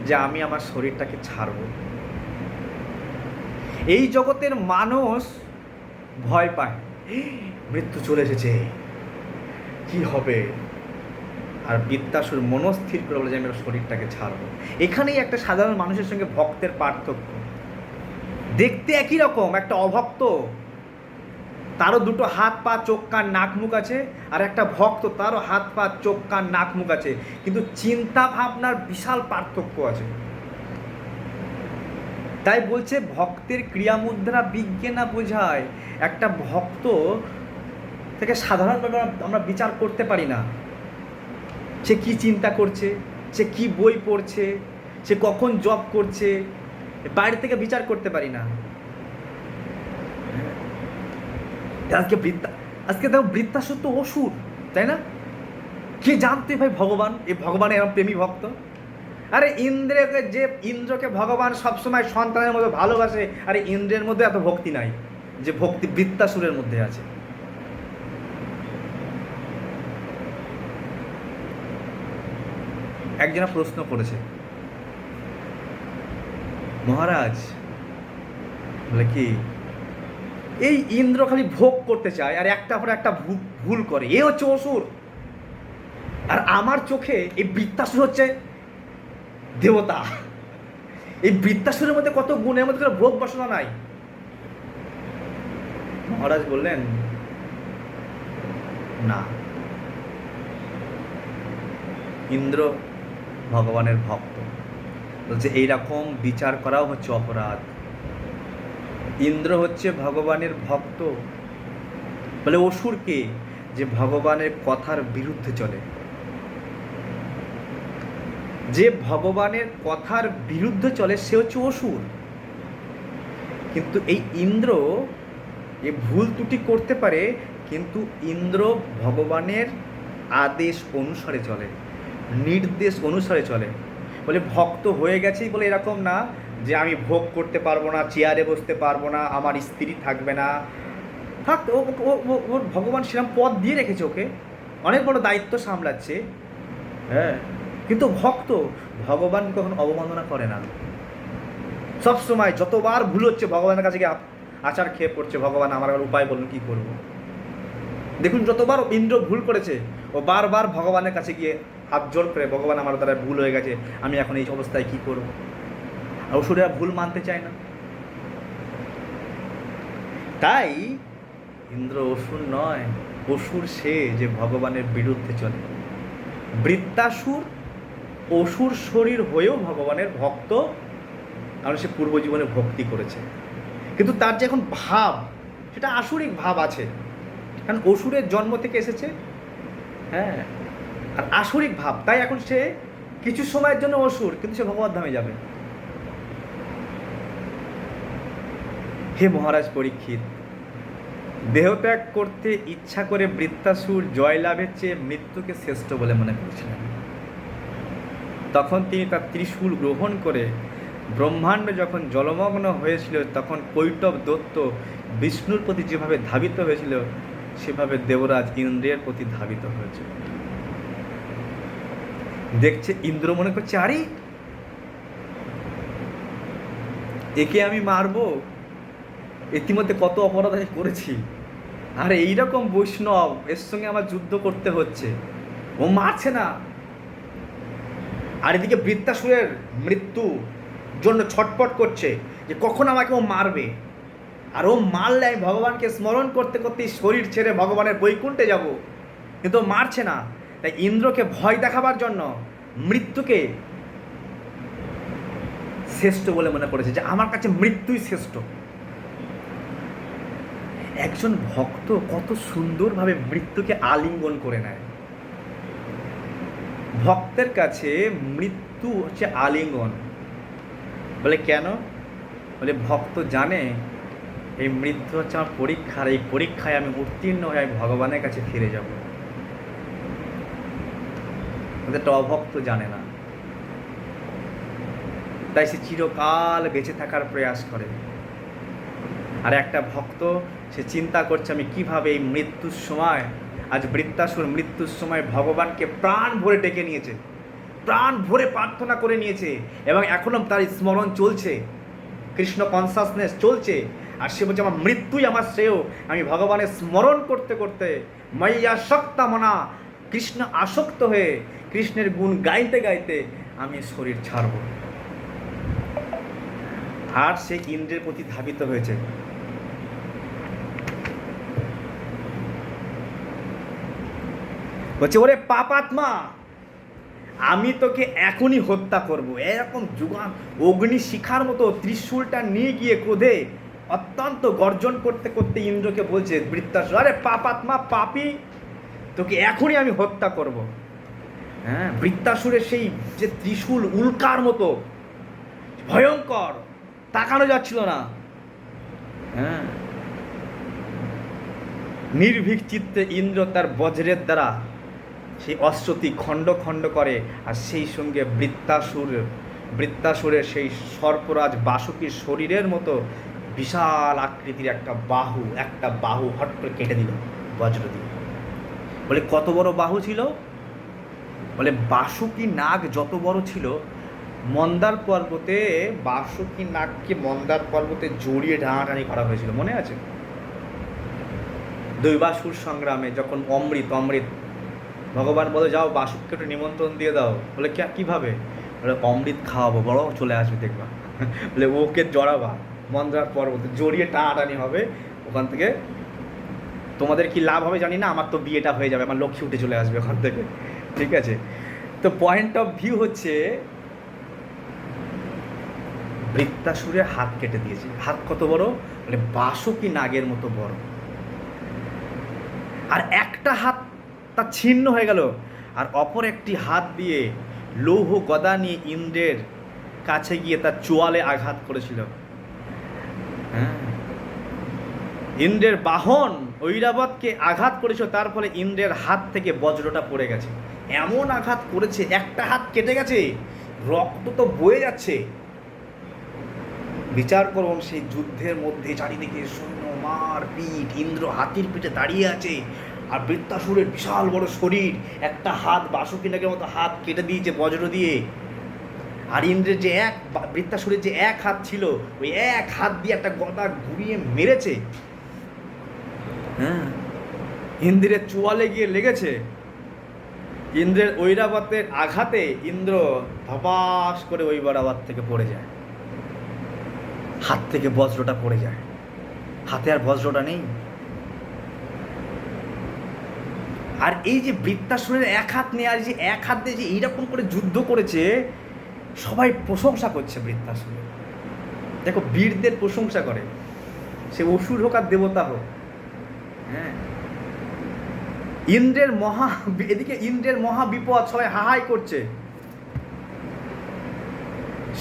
যে আমি আমার শরীরটাকে ছাড়ব। এই জগতের মানুষ ভয় পায়, মৃত্যু চলে এসেছে, কি হবে, আর বৃত্তাসুর মনস্থির করে বলে যে আমি আমার শরীরটাকে ছাড়ব। এখানেই একটা সাধারণ মানুষের সঙ্গে ভক্তের পার্থক্য। দেখতে একই রকম, একটা অভক্ত তারও দুটো হাত পা চোখ কান নাক মুখ আছে, আর একটা ভক্ত তারও হাত পা চোখ কান নাক মুখ আছে, কিন্তু চিন্তা ভাবনার বিশাল পার্থক্য আছে। তাই বলছে ভক্তের ক্রিয়ামুদ্রা বিজ্ঞে না বোঝায়। একটা ভক্ত থেকে সাধারণভাবে আমরা বিচার করতে পারি না, সে কি চিন্তা করছে, সে কি বই পড়ছে, সে কখন জব করছে, বাইরে থেকে বিচার করতে পারি না। আজকে দেখো বৃত্তাসুর তো অসুর, তাই না? কে জানতে ভাই ভগবান, এই ভগবানের এরকম প্রেমী ভক্ত। আরে ইন্দ্রকে ভগবান সবসময় সন্তানের মতো ভালোবাসে, আরে ইন্দ্রের মধ্যে এত ভক্তি নাই যে ভক্তি বৃত্তাসুরের মধ্যে আছে। একজনা প্রশ্ন করেছে, মহারাজ বলে কি এই ইন্দ্র খালি ভোগ করতে চায় আর একটা পর একটা ভুল করে, এ হচ্ছে অসুর, আর আমার চোখে এই বৃত্তাসুর হচ্ছে দেবতা। এই বৃত্তাসুরের মধ্যে কত গুণের মধ্যে কোনো ভোগ বাসনা নাই। মহারাজ বললেন না, ইন্দ্র ভগবানের ভক্ত, বলছে এইরকম বিচার করাও হচ্ছে অপরাধ। ইন্দ্র হচ্ছে ভগবানের ভক্ত, বলে অসুরকে যে ভগবানের কথার বিরুদ্ধে চলে, যে ভগবানের কথার বিরুদ্ধে চলে সে হচ্ছে অসুর। কিন্তু এই ইন্দ্র এ ভুল ত্রুটি করতে পারে, কিন্তু ইন্দ্র ভগবানের আদেশ অনুসারে চলে, নির্দেশ অনুসারে চলে। বলে ভক্ত হয়ে গেছেই বলে এরকম না যে আমি ভোগ করতে পারবো না, চেয়ারে বসতে পারবো না, আমার স্ত্রী থাকবে না। থাক, ওর ভগবান সেরকম পদ দিয়ে রেখেছে, ওকে অনেক বড় দায়িত্ব সামলাচ্ছে, হ্যাঁ। কিন্তু ভক্ত ভগবান কখনো অবমাননা করে না। সবসময় যতবার ভুল হচ্ছে ভগবানের কাছে গিয়ে আচার খেয়ে পড়ছে, ভগবান আমার উপায় বলুন কী করবো। দেখুন যতবার ইন্দ্র ভুল করেছে, ও বারবার ভগবানের কাছে গিয়ে হাত জোর করে, ভগবান আমার দ্বারা ভুল হয়ে গেছে, আমি এখন এই অবস্থায় কী করব। আর অসুরেরা ভুল মানতে চায় না। তাই ইন্দ্র অসুর নয়, অসুর সে যে ভগবানের বিরুদ্ধে চলে। বৃত্তাসুর অসুর শরীর হয়েও ভগবানের ভক্ত, কারণ সে পূর্বজীবনে ভক্তি করেছে, কিন্তু তার যে এখন ভাব সেটা আসুরিক ভাব আছে, কারণ অসুরের জন্ম থেকে এসেছে, হ্যাঁ, আর আসুরিক ভাব। তাই এখন সে কিছু সময়ের জন্য অসুর, কিন্তু সে ভগবত ধামে যাবে। হে মহারাজ পরীক্ষিত, দেহত্যাগ করতে ইচ্ছা করে বৃত্তাসুর জয়লাভের চেয়ে মৃত্যুকে শ্রেষ্ঠ বলে মনে করেছিলেন। তখন তিনি তার ত্রিশূল গ্রহণ করে, ব্রহ্মাণ্ড যখন জলমগ্ন হয়েছিল তখন কৈটব দত্ত বিষ্ণুর প্রতি যেভাবে ধাবিত হয়েছিল, সেভাবে দেবরাজ ইন্দ্রের প্রতি ধাবিত হয়েছিল। দেখছে ইন্দ্র মনে করছে, আরে একে আমি মারবো, ইতিমধ্যে কত অপরাধ আমি করেছি, আর এইরকম বৈষ্ণব এর সঙ্গে আমার যুদ্ধ করতে হচ্ছে, ও মারছে না। আর এদিকে বৃত্তাসুরের মৃত্যু জন্য ছটপট করছে যে কখন আমাকে ও মারবে, আর ও মারলে আমি ভগবানকে স্মরণ করতে করতেই শরীর ছেড়ে ভগবানের বৈকুণ্ঠে যাব, কিন্তু ও মারছে না। তাই ইন্দ্রকে ভয় দেখাবার জন্য মৃত্যুকে শ্রেষ্ঠ বলে মনে করেছে, যে আমার কাছে মৃত্যুই শ্রেষ্ঠ। একজন ভক্ত কত সুন্দরভাবে মৃত্যুকে আলিঙ্গন করে নেয়। ভক্তের কাছে মৃত্যু হচ্ছে আলিঙ্গন। বলে কেন? বলে ভক্ত জানে এই মৃত্যু হচ্ছে আমার পরীক্ষার, এই পরীক্ষায় আমি উত্তীর্ণ হয়ে আমি ভগবানের কাছে ফিরে যাব। একটা অভক্ত জানে না, তাই সে চিরকাল বেঁচে থাকার প্রয়াস করে। আর একটা ভক্ত সে চিন্তা করছে আমি কিভাবে এই মৃত্যুর সময়, আজ বৃত্তাসুর মৃত্যুর সময় ভগবানকে প্রাণ ভরে ডেকে নিয়েছে, প্রাণ ভরে প্রার্থনা করে নিয়েছে, এবং এখনো তার স্মরণ চলছে, কৃষ্ণ কনসাসনেস চলছে। আর সে বলছে আমার মৃত্যুই আমার শ্রেয়, আমি ভগবানের স্মরণ করতে করতে মাইয়া শক্তা মনা, কৃষ্ণ আসক্ত হয়ে কৃষ্ণের গুণ গাইতে গাইতে আমি শরীর ছাড়ব। আর সে ইন্দ্রের প্রতি ধাবিত হয়েছে। বলছে, ওরে পাপাত্মা, আমি তোকে এখনই হত্যা করব। এরকম যুগান অগ্নি শিখার মতো ত্রিশূলটা নিয়ে গিয়ে ক্রোধে অত্যন্ত গর্জন করতে করতে ইন্দ্রকে বলছে বৃত্তাসুর, আরে পাপাত্মা, পাপী, তোকে এখনই আমি হত্যা করব। হ্যাঁ, বৃত্তাসুরের সেই যে ত্রিশূল উল্কার মতো ভয়ঙ্কর, তাকানো যাচ্ছিল না। হ্যাঁ, নির্ভীক চিত্তে ইন্দ্র তার বজ্রের দ্বারা সেই অস্ত্রটি খণ্ড খণ্ড করে, আর সেই সঙ্গে বৃত্তাসুরের সেই সর্পরাজ বাসুকীর শরীরের মতো বিশাল আকৃতির একটা বাহু হট করে কেটে দিল বজ্র দিয়ে। বলে, কত বড় বাহু ছিল? বলে, বাসুকী নাগ যত বড় ছিল, মন্দার পর্বতে বাসুকী নাগকে মন্দার পর্বতে জড়িয়ে টানাটানি করা হয়েছিল, মনে আছে? দৈবাসুর সংগ্রামে যখন অমৃত ভগবান বলে, যাও বাসুককে একটু নিমন্ত্রণ দিয়ে দাও। বলে, কীভাবে? বলে, অমৃত খাওয়াবো, বড় চলে আসবে দেখবা। বলে, ওকে জড়াবা মন্দার পর্বতে, জড়িয়ে টানাটানি হবে, ওখান থেকে তোমাদের কি লাভ হবে জানি না, আমার তো বিয়েটা হয়ে যাবে, আমার লক্ষ্মী উঠে চলে আসবে ওখান থেকে। ঠিক আছে? তো পয়েন্ট অফ ভিউ হচ্ছে, বৃত্তাসুরের হাত কেটে দিয়েছে। হাত কত বড়? বলে, বাসুকী নাগের মতো বড়। আর একটা হাত তা ছিন্ন হয়ে গেল, আর অপর একটি হাত দিয়ে লৌহ গদা নিয়ে ইন্দ্রের কাছে গিয়ে তার চোয়ালে আঘাত করেছিল। হ্যাঁ, ইন্দ্রের বাহন ঐরাবতকে আঘাত করেছিল, তার ফলে ইন্দ্রের হাত থেকে বজ্রটা পড়ে গেছে। এমন আঘাত করেছে, একটা হাত কেটে গেছে, রক্ত তো বয়ে যাচ্ছে। বিচার করুন, সেই যুদ্ধের মধ্যে চারিদিকে সৈন্য, মার পিঠ, ইন্দ্র হাতির পিঠে দাঁড়িয়ে আছে, আর বৃত্তাসুরের বিশাল বড় শরীর, একটা হাত বাসুকী নাগের মতো হাত কেটে দিয়েছে বজ্র দিয়ে। আর ইন্দ্রের যে বৃত্তাসুরের যে এক হাত ছিল, ওই এক হাত দিয়ে একটা গদা ঘুরিয়ে মেরেছে। হ্যাঁ, ইন্দ্রের চোয়ালে গিয়ে লেগেছে। ইন্দ্রের ঐরাবতের আঘাতে ইন্দ্র ধপাস করে ঐরাবত থেকে পড়ে যায়, হাত থেকে বজ্রটা পড়ে যায়, হাতে আর বজ্রটা নেই। আর এই যে বৃত্তাসুরের এক হাত নিয়ে, আর যে এক হাত দিয়ে যে এইরকম করে যুদ্ধ করেছে, সবাই প্রশংসা করছে বৃত্তাসুরের। দেখো, বীরদের প্রশংসা করে, সে অসুর হোক আর দেবতা হোক। হ্যাঁ, এদিকে ইন্দ্রের মহা বিপদ, সবাই হাহাই করছে।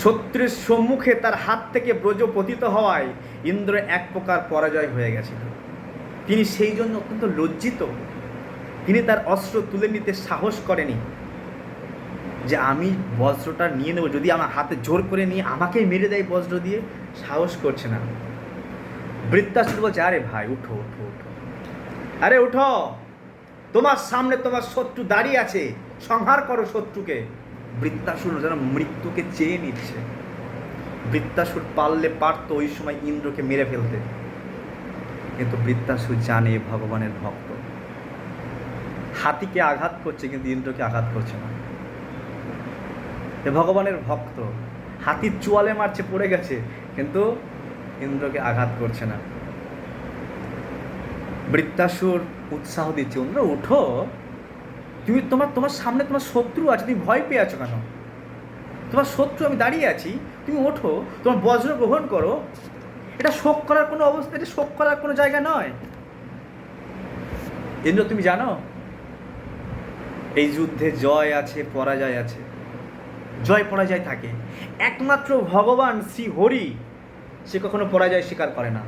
শত্রুর সম্মুখে তার হাত থেকে ব্রজ পতিত হওয়ায় ইন্দ্র এক প্রকার পরাজয় হয়ে গেছিল। তিনি সেই জন্য অত্যন্ত লজ্জিত। তিনি তার অস্ত্র তুলে নিতে সাহস করেনি, যে আমি বজ্রটা নিয়ে নেব, যদি আমার হাতে জোর করে নিয়ে আমাকেই মেরে দেয় বজ্র দিয়ে, সাহস করছে না। বৃত্তাসুর বলছে, আরে ভাই, উঠো উঠো উঠো, আরে উঠো, তোমার সামনে তোমার শত্রু দাঁড়িয়ে আছে, সংহার করো শত্রুকে। বৃত্তাসুর যেন মৃত্যুকে চেয়ে নিচ্ছে। বৃত্তাসুর পারতো ওই সময় ইন্দ্রকে মেরে ফেলতে, কিন্তু বৃত্তাসুর জানে ভগবানের ভক্ত। হাতিকে আঘাত করছে, কিন্তু ইন্দ্রকে আঘাত করছে না। ভগবানের ভক্ত, হাতির চোয়ালে মারছে, পড়ে গেছে, কিন্তু ইন্দ্রকে আঘাত করছে না। বৃত্তাসুর উৎসাহ দিচ্ছে, ইন্দ্র উঠো, তুমি তোমার সামনে তোমার শত্রু আছে, তুমি ভয় পেয়ে আছো কেন? তোমার শত্রু, আমি দাঁড়িয়ে আছি, তুমি ওঠো, তোমার বজ্র গ্রহণ করো। এটা শোক করার কোনো অবস্থা, এটা শোক করার কোনো জায়গা নয়। ইন্দ্র, তুমি জানো এই যুদ্ধে জয় আছে, পরাজয় আছে, জয় পরাজয় থাকে। একমাত্র ভগবান শ্রী হরি, সে কখনো পরাজয় স্বীকার করে না,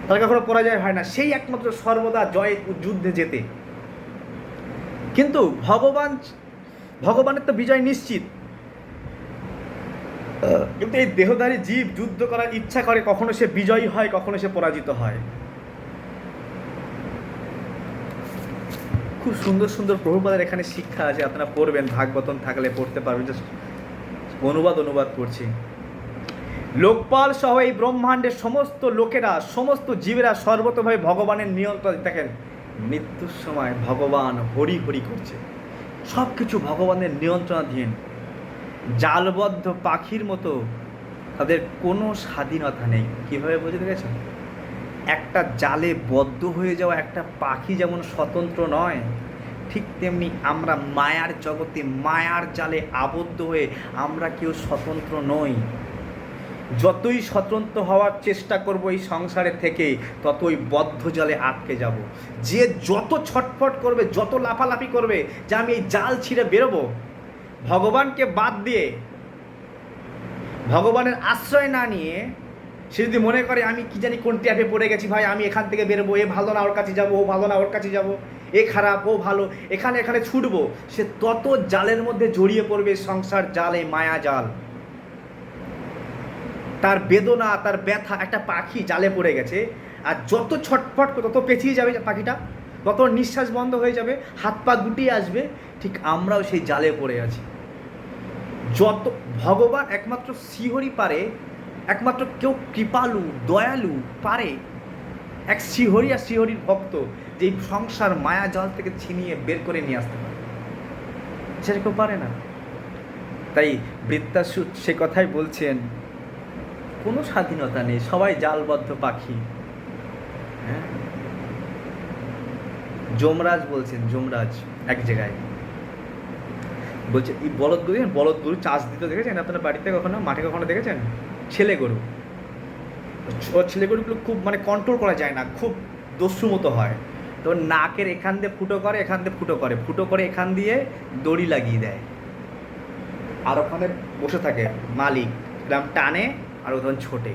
তার কখনো পরাজয় হয় না, সেই একমাত্র সর্বদা জয় যুদ্ধে যেতে। কিন্তু ভগবানের তো বিজয় নিশ্চিত, কিন্তু এই দেহধারী জীব যুদ্ধ করার ইচ্ছা করে, কখনো সে বিজয়ী হয়, কখনো সে পরাজিত হয়। খুব সুন্দর সুন্দর প্রভুপাদের এখানে শিক্ষা আছে, আপনারা পড়বেন, ভাগবতন থাকলে পড়তে পারবেন। জাস্ট অনুবাদ করছি। লোকপাল সহ এই ব্রহ্মাণ্ডের সমস্ত লোকেরা, সমস্ত জীবেরা সর্বতভাবে ভগবানের নিয়ন্ত্রণ। দেখেন, মৃত্যুর সময় ভগবান হরি হরি করছে, সব কিছু ভগবানের নিয়ন্ত্রণাধীন। জালবদ্ধ পাখির মতো তাদের কোনো স্বাধীনতা নেই। কীভাবে বুঝতে পেরেছেন? একটা জালে বদ্ধ হয়ে যাওয়া একটা পাখি যেমন স্বতন্ত্র নয়, ঠিক তেমনি আমরা মায়ার জগতে মায়ার জালে আবদ্ধ হয়ে আমরা কেউ স্বতন্ত্র নই। যতই স্বতন্ত্র হওয়ার চেষ্টা করব এই সংসারে থেকে, ততই বদ্ধ জালে আটকে যাব। যে যত ছটফট করবে, যত লাফালাফি করবে যে আমি এই জাল ছিঁড়ে বেরোবো, ভগবানকে বাদ দিয়ে, ভগবানের আশ্রয় না নিয়ে, সে যদি মনে করে আমি কি জানি কোন ট্যাপে পড়ে গেছি ভাই, আমি এখান থেকে বেরোবো, এ ভালো না ওর কাছে যাবো, ও ভালো না ওর কাছে যাবো, এ খারাপ ও ভালো, এখানে এখানে ছুটবো, সে তত জালের মধ্যে জড়িয়ে পড়বে। সংসার জাল, এই মায়া জাল। তার বেদনা, তার ব্যথা, একটা পাখি জালে পড়ে গেছে, আর যত ছটফট তত পেঁচিয়ে যাবে পাখিটা, তত নিঃশ্বাস বন্ধ হয়ে যাবে, হাত পা গুটিয়ে আসবে। ঠিক আমরাও সেই জালে পড়ে আছি। যত ভগবান একমাত্র শ্রীহরি পারে, একমাত্র কেউ কৃপালু দয়ালু পারে, এক শ্রীহরি আর শ্রীহরির ভক্ত, যে এই সংসার মায়া জল থেকে ছিনিয়ে বের করে নিয়ে আসতে পারে, সেটা কেউ পারে না। তাই বৃত্তাসুর সে কথাই বলছেন, কোনো স্বাধীনতা নেই, সবাই জালবদ্ধ পাখি। হ্যাঁ, যমরাজ বলছেন, যমরাজ এক জায়গায় বলছে, এই বলদ গরু চাষ দিতে দেখেছেন আপনার বাড়িতে কখনো, মাঠে কখনো দেখেছেন? ছেলে গরু, ও ছেলে গরুগুলো খুব মানে কন্ট্রোল করা যায় না, খুব দস্যু মতো হয়। তো নাকের এখান দিয়ে ফুটো করে, এখান দিয়ে ফুটো করে এখান দিয়ে দড়ি লাগিয়ে দেয়, আর ওখানে বসে থাকে মালিক, এরকম টানে আর ও তখন ছোটে।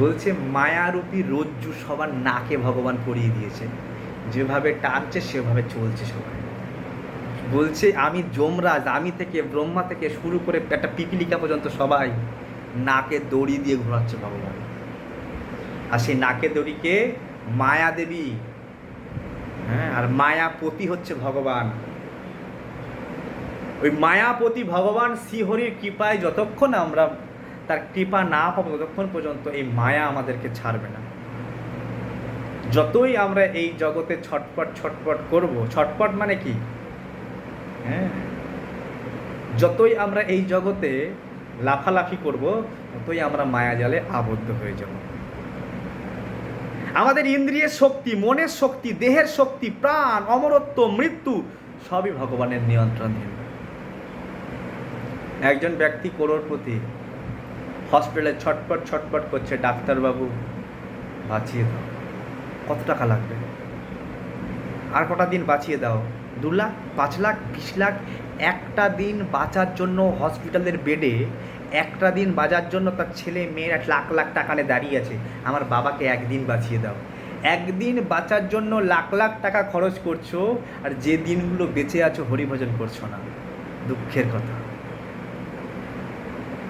বলছে মায়ারূপী রজ্জু সবার নাকে ভগবান পরিয়ে দিয়েছে, যেভাবে টানছে সেভাবে চলছে সবাই। বলছে আমি যমরাজ, আমি থেকে ব্রহ্মা থেকে শুরু করে একটা পিপিলিকা পর্যন্ত সবাই নাকে দড়ি দিয়ে ঘোরাচ্ছে ভগবান। আর সেই নাকে দড়িকে মায়া দেবী, হ্যাঁ, আর মায়াপতি হচ্ছে ভগবান। ওই মায়াপতি ভগবান শ্রীহরির কৃপায় যতক্ষণ আমরা তার কৃপা না পাবো, ততক্ষণ পর্যন্ত এই মায়া আমাদেরকে ছাড়বে না। যতই আমরা এই জগতে ছটপট করব, ছটপট মানে কি, হ্যাঁ, যতই আমরা এই জগতে লাফালাফি করব, ততই আমরা মায়াজালে আবদ্ধ হয়ে যাব। আমাদের ইন্দ্রিয়ের শক্তি, মনের শক্তি, দেহের শক্তি, প্রাণ, অমরত্ব, মৃত্যু সবই ভগবানের নিয়ন্ত্রণহীন। একজন ব্যক্তি করোড়পতি, হসপিটালে ছটপট করছে, ডাক্তারবাবু বাঁচিয়ে দাও, কত টাকা লাগবে, আর কটা দিন বাঁচিয়ে দাও, 2 লাখ, 5 লাখ, 20 লাখ। একটা দিন বাঁচার জন্য হসপিটালের বেডে, একটা দিন বাঁচার জন্য তার ছেলে মেয়ের লাখ লাখ টাকা নিয়ে দাঁড়িয়ে আছে, আমার বাবাকে একদিন বাঁচিয়ে দাও। একদিন বাঁচার জন্য লাখ লাখ টাকা খরচ করছো, আর যে দিনগুলো বেঁচে আছো হরিভজন করছো না। দুঃখের কথা।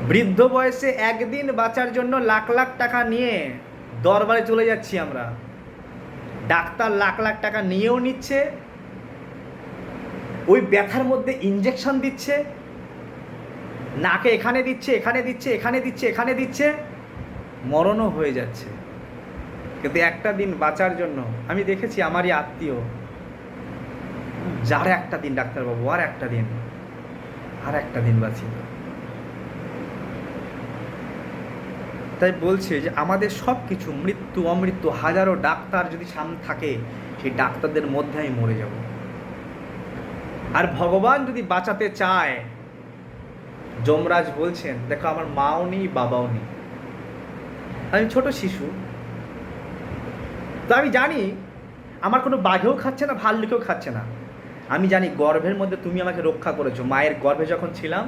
বৃদ্ধ বয়সে একদিন বাঁচার জন্য লাখ লাখ টাকা নিয়ে দরবারে চলে যাচ্ছি আমরা, ডাক্তার লাখ লাখ টাকা নিয়েও নিচ্ছে, ওই ব্যথার মধ্যে ইঞ্জেকশন দিচ্ছে, নাকে এখানে দিচ্ছে, এখানে দিচ্ছে, এখানে দিচ্ছে, এখানে দিচ্ছে, মরণও হয়ে যাচ্ছে। কিন্তু একটা দিন বাঁচার জন্য, আমি দেখেছি আমারই আত্মীয়, যার একটা দিন ডাক্তারবাবু আর একটা দিন বাঁচিয়ে। তাই বলছে যে আমাদের সব কিছু, মৃত্যু অমৃত্যু, হাজারো ডাক্তার যদি সামনে থাকে, সেই ডাক্তারদের মধ্যে আমি মরে যাব। আর ভগবান যদি বাঁচাতে চায়, যমরাজ বলছেন, দেখো আমার মাও নেই বাবাও নেই, আমি ছোট শিশু, তো আমি জানি আমার কোনো বাঘেও খাচ্ছে না, ভাল্লুকেও খাচ্ছে না। আমি জানি গর্ভের মধ্যে তুমি আমাকে রক্ষা করেছো। মায়ের গর্ভে যখন ছিলাম,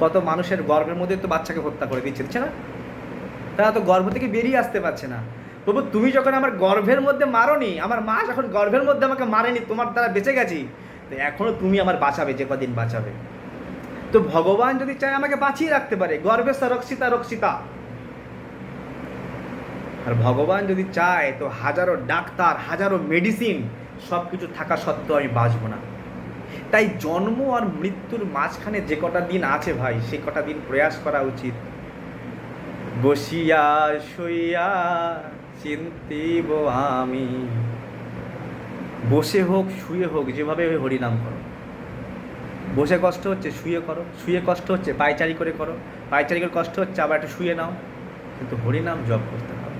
কত মানুষের গর্ভের মধ্যে তো বাচ্চাকে হত্যা করে দিচ্ছে না, তারা তো গর্ভ থেকে বেরিয়ে আসতে পারছে না। প্রভু তুমি যখন আমার গর্ভের মধ্যে মারোনি, আমার মা যখন গর্ভের মধ্যে আমাকে মারেনি, তোমার দ্বারা বেঁচে গেছি, তো এখনও তুমি আমার বাঁচাবে, যে কদিন বাঁচাবে। তো ভগবান যদি চায় আমাকে বাঁচিয়ে রাখতে পারে, গর্ভে রক্ষিতা। আর ভগবান যদি চায়, তো হাজারো ডাক্তার, হাজারো মেডিসিন সব কিছু থাকা সত্ত্বেও আমি বাঁচবো না। তাই জন্ম আর মৃত্যুর মাঝখানে যে কটা দিন আছে ভাই, সে কটা দিন প্রয়াস করা উচিত। বসিয়া শুইয়া চিন্তিব আমি, বসে হোক শুয়ে হোক, যেভাবে হরিনাম করো। বসে কষ্ট হচ্ছে শুয়ে করো, শুয়ে কষ্ট হচ্ছে পায়চারি করে করো, পায়চারি করে কষ্ট হচ্ছে আবার একটু শুয়ে নাও, কিন্তু হরিনাম জপ করতে হবে।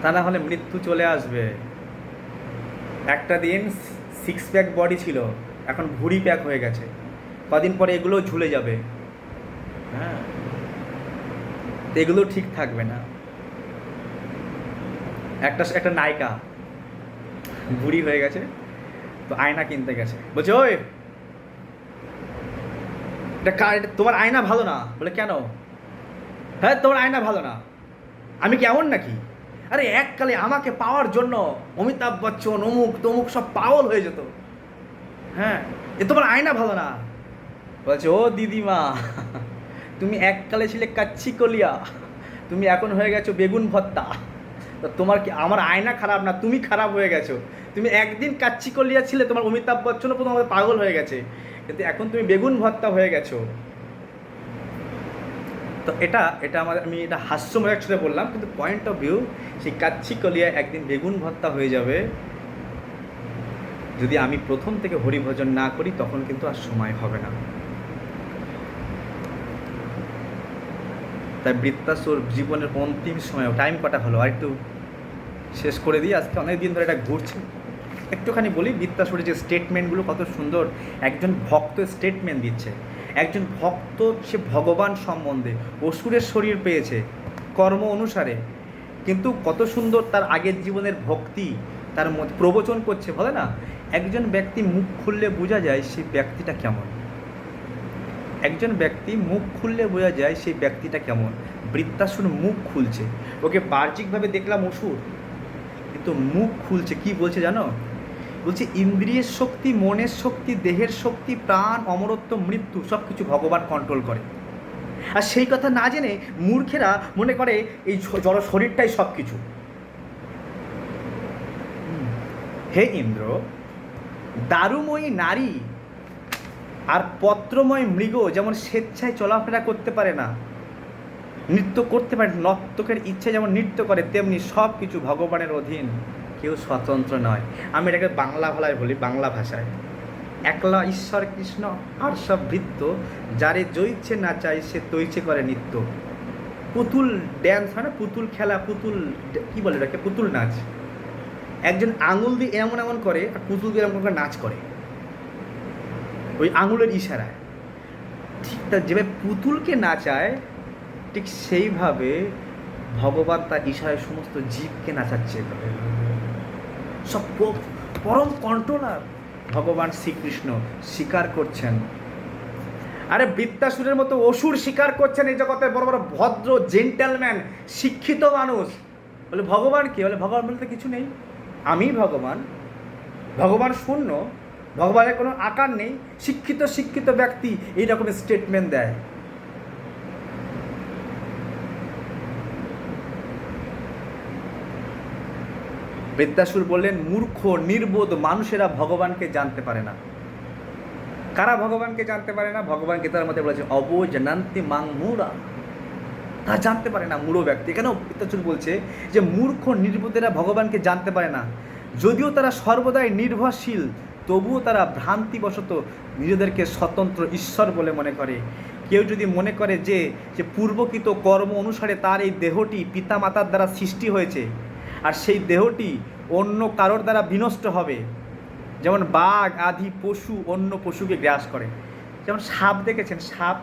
তা না হলে মৃত্যু চলে আসবে। একটা দিন সিক্স প্যাক বডি ছিল, এখন ভুঁড়ি প্যাক হয়ে গেছে, কদিন পরে এগুলোও ঝুলে যাবে। হ্যাঁ, এগুলো ঠিক থাকবে না। একটা নায়িকা বুড়ি হয়ে গেছে, তো আয়না কিনতে গেছে, বলছে ওই এটা তোমার আয়না ভালো না। বলে কেন? হ্যাঁ তোমার আয়না ভালো না, আমি কেমন নাকি? আরে এককালে আমাকে পাওয়ার জন্য অমিতাভ বচ্চন অমুক তমুক সব পাগল হয়ে যেত। হ্যাঁ, এ তোমার আয়না ভালো না। বলছে ও দিদিমা, তুমি এককালে ছিলে কাচ্চি কলিয়া, তুমি এখন হয়ে গেছো বেগুন ভর্তা। তো তোমার কি আমার আয়না খারাপ না, তুমি খারাপ হয়ে গেছো। তুমি একদিন কাচ্চি কলিয়া ছিলে, তোমার অমিতাভ বচ্চনও প্রথম আমাদের পাগল হয়ে গেছে, কিন্তু এখন তুমি বেগুন ভর্তা হয়ে গেছো। তো এটা এটা আমাদের, আমি এটা হাস্যমজাক ছুড়ে বললাম, কিন্তু পয়েন্ট অফ ভিউ সেই কাচ্চি কলিয়া একদিন বেগুন ভর্তা হয়ে যাবে যদি আমি প্রথম থেকে হরিভজন না করি, তখন কিন্তু আর সময় হবে না। তাই বৃত্তাসুর জীবনের অন্তিম সময়, টাইম কটা হলো আর একটু শেষ করে দিই, আজকে অনেক দিন ধরে এটা ঘুরছে, একটুখানি বলি। বৃত্তাসুরের যে স্টেটমেন্টগুলো কত সুন্দর, একজন ভক্ত স্টেটমেন্ট দিচ্ছে। একজন ভক্ত সে ভগবান সম্বন্ধে, অসুরের শরীর পেয়েছে কর্ম অনুসারে, কিন্তু কত সুন্দর তার আগের জীবনের ভক্তি তার মধ্যে প্রবচন করছে। বলে না, একজন ব্যক্তি মুখ খুললে বোঝা যায় সেই ব্যক্তিটা কেমন। একজন ব্যক্তি মুখ খুললে বোঝা যায় সেই ব্যক্তিটা কেমন। বৃত্তাসুর মুখ খুলছে, ওকে বাহ্যিকভাবে দেখলাম অসুর, কিন্তু মুখ খুলছে। কি বলছে জানো? বলছে ইন্দ্রিয়ের শক্তি, মনের শক্তি, দেহের শক্তি, প্রাণ, অমরত্ব, মৃত্যু সব কিছু ভগবান কন্ট্রোল করে। আর সেই কথা না জেনে মূর্খেরা মনে করে এই জড় শরীরটাই সব কিছু। হে ইন্দ্র, দারুময়ী নারী আর পত্রময় মৃগ যেমন স্বেচ্ছায় চলাফেরা করতে পারে না, নৃত্য করতে পারে, নর্তকের ইচ্ছে যেমন নৃত্য করে, তেমনি সব কিছু ভগবানের অধীন, কেউ স্বতন্ত্র নয়। আমি এটাকে বাংলা ভাষায় বলি, বাংলা ভাষায়, একলা ঈশ্বর কৃষ্ণ আর সব বৃত্ত, যারে জইছে না চাই সে তৈছে করে নিত্য। পুতুল ড্যান্স হয় না, পুতুল খেলা, পুতুল কি বলে এটাকে, পুতুল নাচ। একজন আঙুল দিয়ে এমন এমন করে আর পুতুল দিয়ে এমন করে নাচ করে, ওই আঙুলের ইশারায়। ঠিক তা যেভাবে পুতুলকে নাচায়, ঠিক সেইভাবে ভগবান তার ইশারায় সমস্ত জীবকে নাচাচ্ছে। সব পরম কন্ট্রোলার ভগবান শ্রীকৃষ্ণ স্বীকার করছেন। আরে বৃত্তাসুরের মতো অসুর স্বীকার করছেন এই জগতে বড় বড় ভদ্র জেন্টেলম্যান শিক্ষিত মানুষ। বলে ভগবান কি? বলে ভগবান বলতে কিছু নেই, আমি ভগবান, ভগবান শূন্য, ভগবানের কোনো আকার নেই। শিক্ষিত শিক্ষিত ব্যক্তি এই রকমের স্টেটমেন্ট দেয়। বৃত্তাসুর বললেন, মূর্খ নির্বোধ মানুষেরা ভগবানকে জানতে পারে না। কারা ভগবানকে জানতে পারে না? ভগবান গীতার মধ্যে বলেছে অবজানান্তি মাং মূঢ়া, তা জানতে পারে না মূঢ় ব্যক্তি। কেন বৃত্তাসুর বলছে যে মূর্খ নির্বোধেরা ভগবানকে জানতে পারে না? যদিও তারা সর্বদাই নির্ভরশীল, তবুও তারা ভ্রান্তিবশত নিজেদেরকে স্বতন্ত্র ঈশ্বর বলে মনে করে। কেউ যদি মনে করে যে পূর্বকৃত কর্ম অনুসারে তার এই দেহটি পিতামাতার দ্বারা সৃষ্টি হয়েছে, আর সেই দেহটি অন্য কারোর দ্বারা বিনষ্ট হবে, যেমন বাঘ আদি পশু অন্য পশুকে গ্রাস করে, যেমন সাপ দেখেছেন, সাপ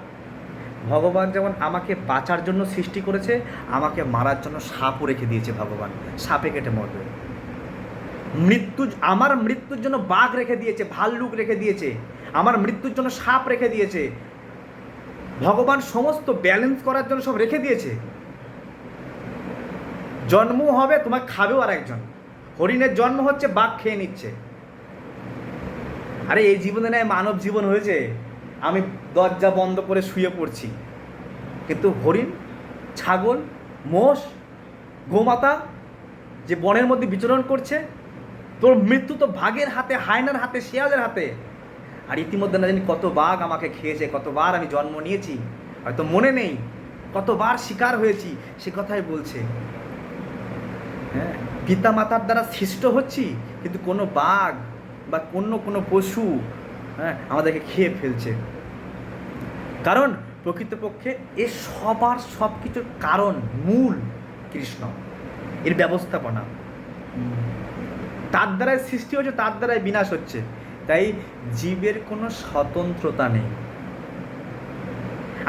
ভগবান যেমন আমাকে বাঁচার জন্য সৃষ্টি করেছে, আমাকে মারার জন্য সাপও রেখে দিয়েছে ভগবান, সাপে কেটে মরবে। আমার মৃত্যুর জন্য বাঘ রেখে দিয়েছে, ভাল্লুক রেখে দিয়েছে, আমার মৃত্যুর জন্য সাপ রেখে দিয়েছে। ভগবান সমস্ত ব্যালেন্স করার জন্য সব রেখে দিয়েছে। জন্ম হবে, তোমার খাবেও আর একজন। হরিণের জন্ম হচ্ছে, বাঘ খেয়ে নিচ্ছে। আরে এই জীবনে নয় মানব জীবন হয়েছে, আমি দরজা বন্ধ করে শুয়ে পড়ছি, কিন্তু হরিণ, ছাগল, মোষ, গোমাতা যে বনের মধ্যে বিচরণ করছে, তোর মৃত্যু তো ভাগের হাতে, হায়নার হাতে, শেয়ালের হাতে। আর ইতিমধ্যে না জানি কত বাঘ আমাকে খেয়েছে, কতবার আমি জন্ম নিয়েছি, হয়তো মনে নেই, কতবার শিকার হয়েছি, সে কথাই বলছে। হ্যাঁ, পিতা মাতার দ্বারা সৃষ্ট হচ্ছি, কিন্তু কোনো বাঘ বা অন্য কোনো পশু হ্যাঁ, আমাদেরকে খেয়ে ফেলছে। কারণ প্রকৃতপক্ষে এ সবার সব কিছুর কারণ মূল কৃষ্ণ, এর ব্যবস্থাপনা। তার দ্বারাই সৃষ্টি হচ্ছে, তার দ্বারাই বিনাশ হচ্ছে। তাই জীবের কোনো স্বতন্ত্রতা নেই।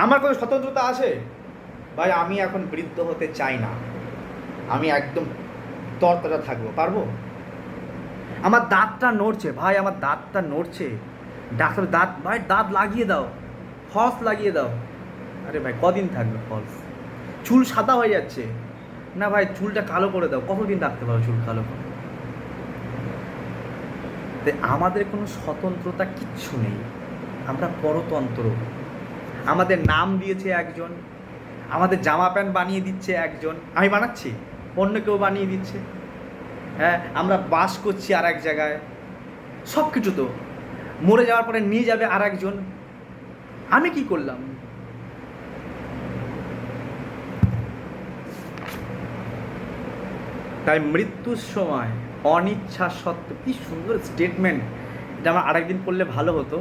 আমার কোনো স্বতন্ত্রতা আছে? ভাই আমি এখন বৃদ্ধ হতে চাই না, আমি একদম তরতাজা থাকবো, পারবো? আমার দাঁতটা নড়ছে, ভাই আমার দাঁতটা নড়ছে, ডাক্তার দাঁত, ভাই দাঁত লাগিয়ে দাও, ফলস লাগিয়ে দাও। আরে ভাই কদিন থাকবে ফলস? চুল সাদা হয়ে যাচ্ছে, না ভাই চুলটা কালো করে দাও। কতদিন রাখতে পারো চুল কালো করে? তাই আমাদের কোনো স্বতন্ত্রতা কিচ্ছু নেই, আমরা পরতন্ত্র। আমাদের নাম দিয়েছে একজন, আমাদের জামা প্যান্ট বানিয়ে দিচ্ছে একজন, আমি বানাচ্ছি, অন্য কেউ বানিয়ে দিচ্ছে। হ্যাঁ, আমরা বাস করছি আর এক জায়গায়, সব কিছু তো মরে যাওয়ার পরে নিয়ে যাবে আর একজন, আমি কি করলাম? তাই মৃত্যুর সময় অনিচ্ছা সত্ত্বেও, কি সুন্দর স্টেটমেন্ট, এটা আমার আরেকদিন পড়লে ভালো হতো,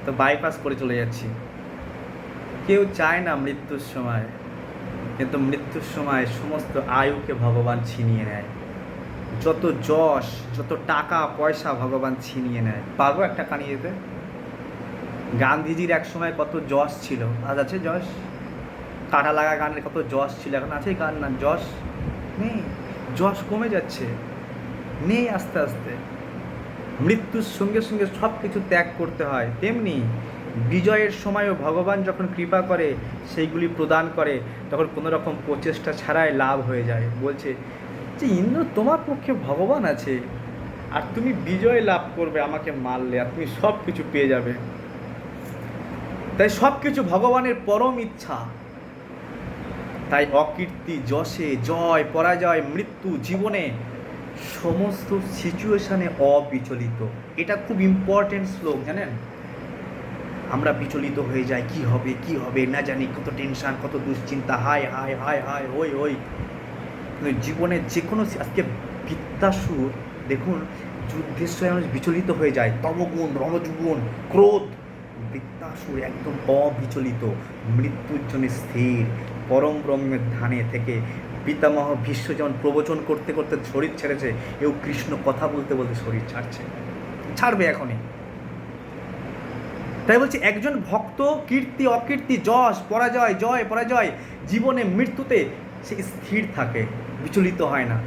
তো বাইপাস করে চলে যাচ্ছি। কেউ চায় না মৃত্যুর সময়, কিন্তু মৃত্যুর সময় সমস্ত আয়ুকে ভগবান ছিনিয়ে নেয়। যত যশ, যত টাকা পয়সা ভগবান ছিনিয়ে নেয়। পারবো একটা কানি যেতে? গান্ধীজির এক সময় কত যশ ছিল, আজ আছে যশ? কাটা লাগা গানের কত যশ ছিল, এখন আছে গান? না, যশ নেই, যশ কমে যাচ্ছে, নেই আস্তে আস্তে। মৃত্যুর সঙ্গে সঙ্গে সব কিছু ত্যাগ করতে হয়। তেমনি বিজয়ের সময়ও ভগবান যখন কৃপা করে, সেইগুলি প্রদান করে, তখন কোনো রকম প্রচেষ্টা ছাড়াই লাভ হয়ে যায়। বলছে যে ইন্দ্র, তোমার পক্ষে ভগবান আছে, আর তুমি বিজয় লাভ করবে আমাকে মারলে, আর তুমি সব কিছু পেয়ে যাবে। তাই সব কিছু ভগবানের পরম ইচ্ছা। তাই অকীর্তি, যশে, জয়, পরাজয়, মৃত্যু, জীবনে সমস্ত সিচুয়েশানে অবিচলিত। এটা খুব ইম্পর্টেন্ট শ্লোক, জানেন? আমরা বিচলিত হয়ে যাই, কি হবে কি হবে না জানি, কত টেনশান, কত দুশ্চিন্তা, হায় হায় হায় হায় ওই ওই। কিন্তু জীবনে যে কোনো, আজকে বৃত্তাসুর দেখুন, যুদ্ধের সময় মানুষ বিচলিত হয়ে যায়, তমগুণ, রমজগুণ, ক্রোধ। বৃত্তাসুর একদম অবিচলিত, মৃত্যুর জন্য স্থির, পরম ব্রহ্মের ধ্যানে থেকে। পিতামহ ভীষ্ম যেমন প্রবচন করতে করতে শরীর ছেড়েছে, এও কৃষ্ণ কথা বলতে বলতে শরীর ছাড়ছে, ছাড়বে এখনই। তাই বলছি, একজন ভক্ত কীর্তি অকীর্তি, যশ পরাজয়, জয় পরাজয়, জীবনে মৃত্যুতে সে স্থির থাকে, বিচলিত হয় না।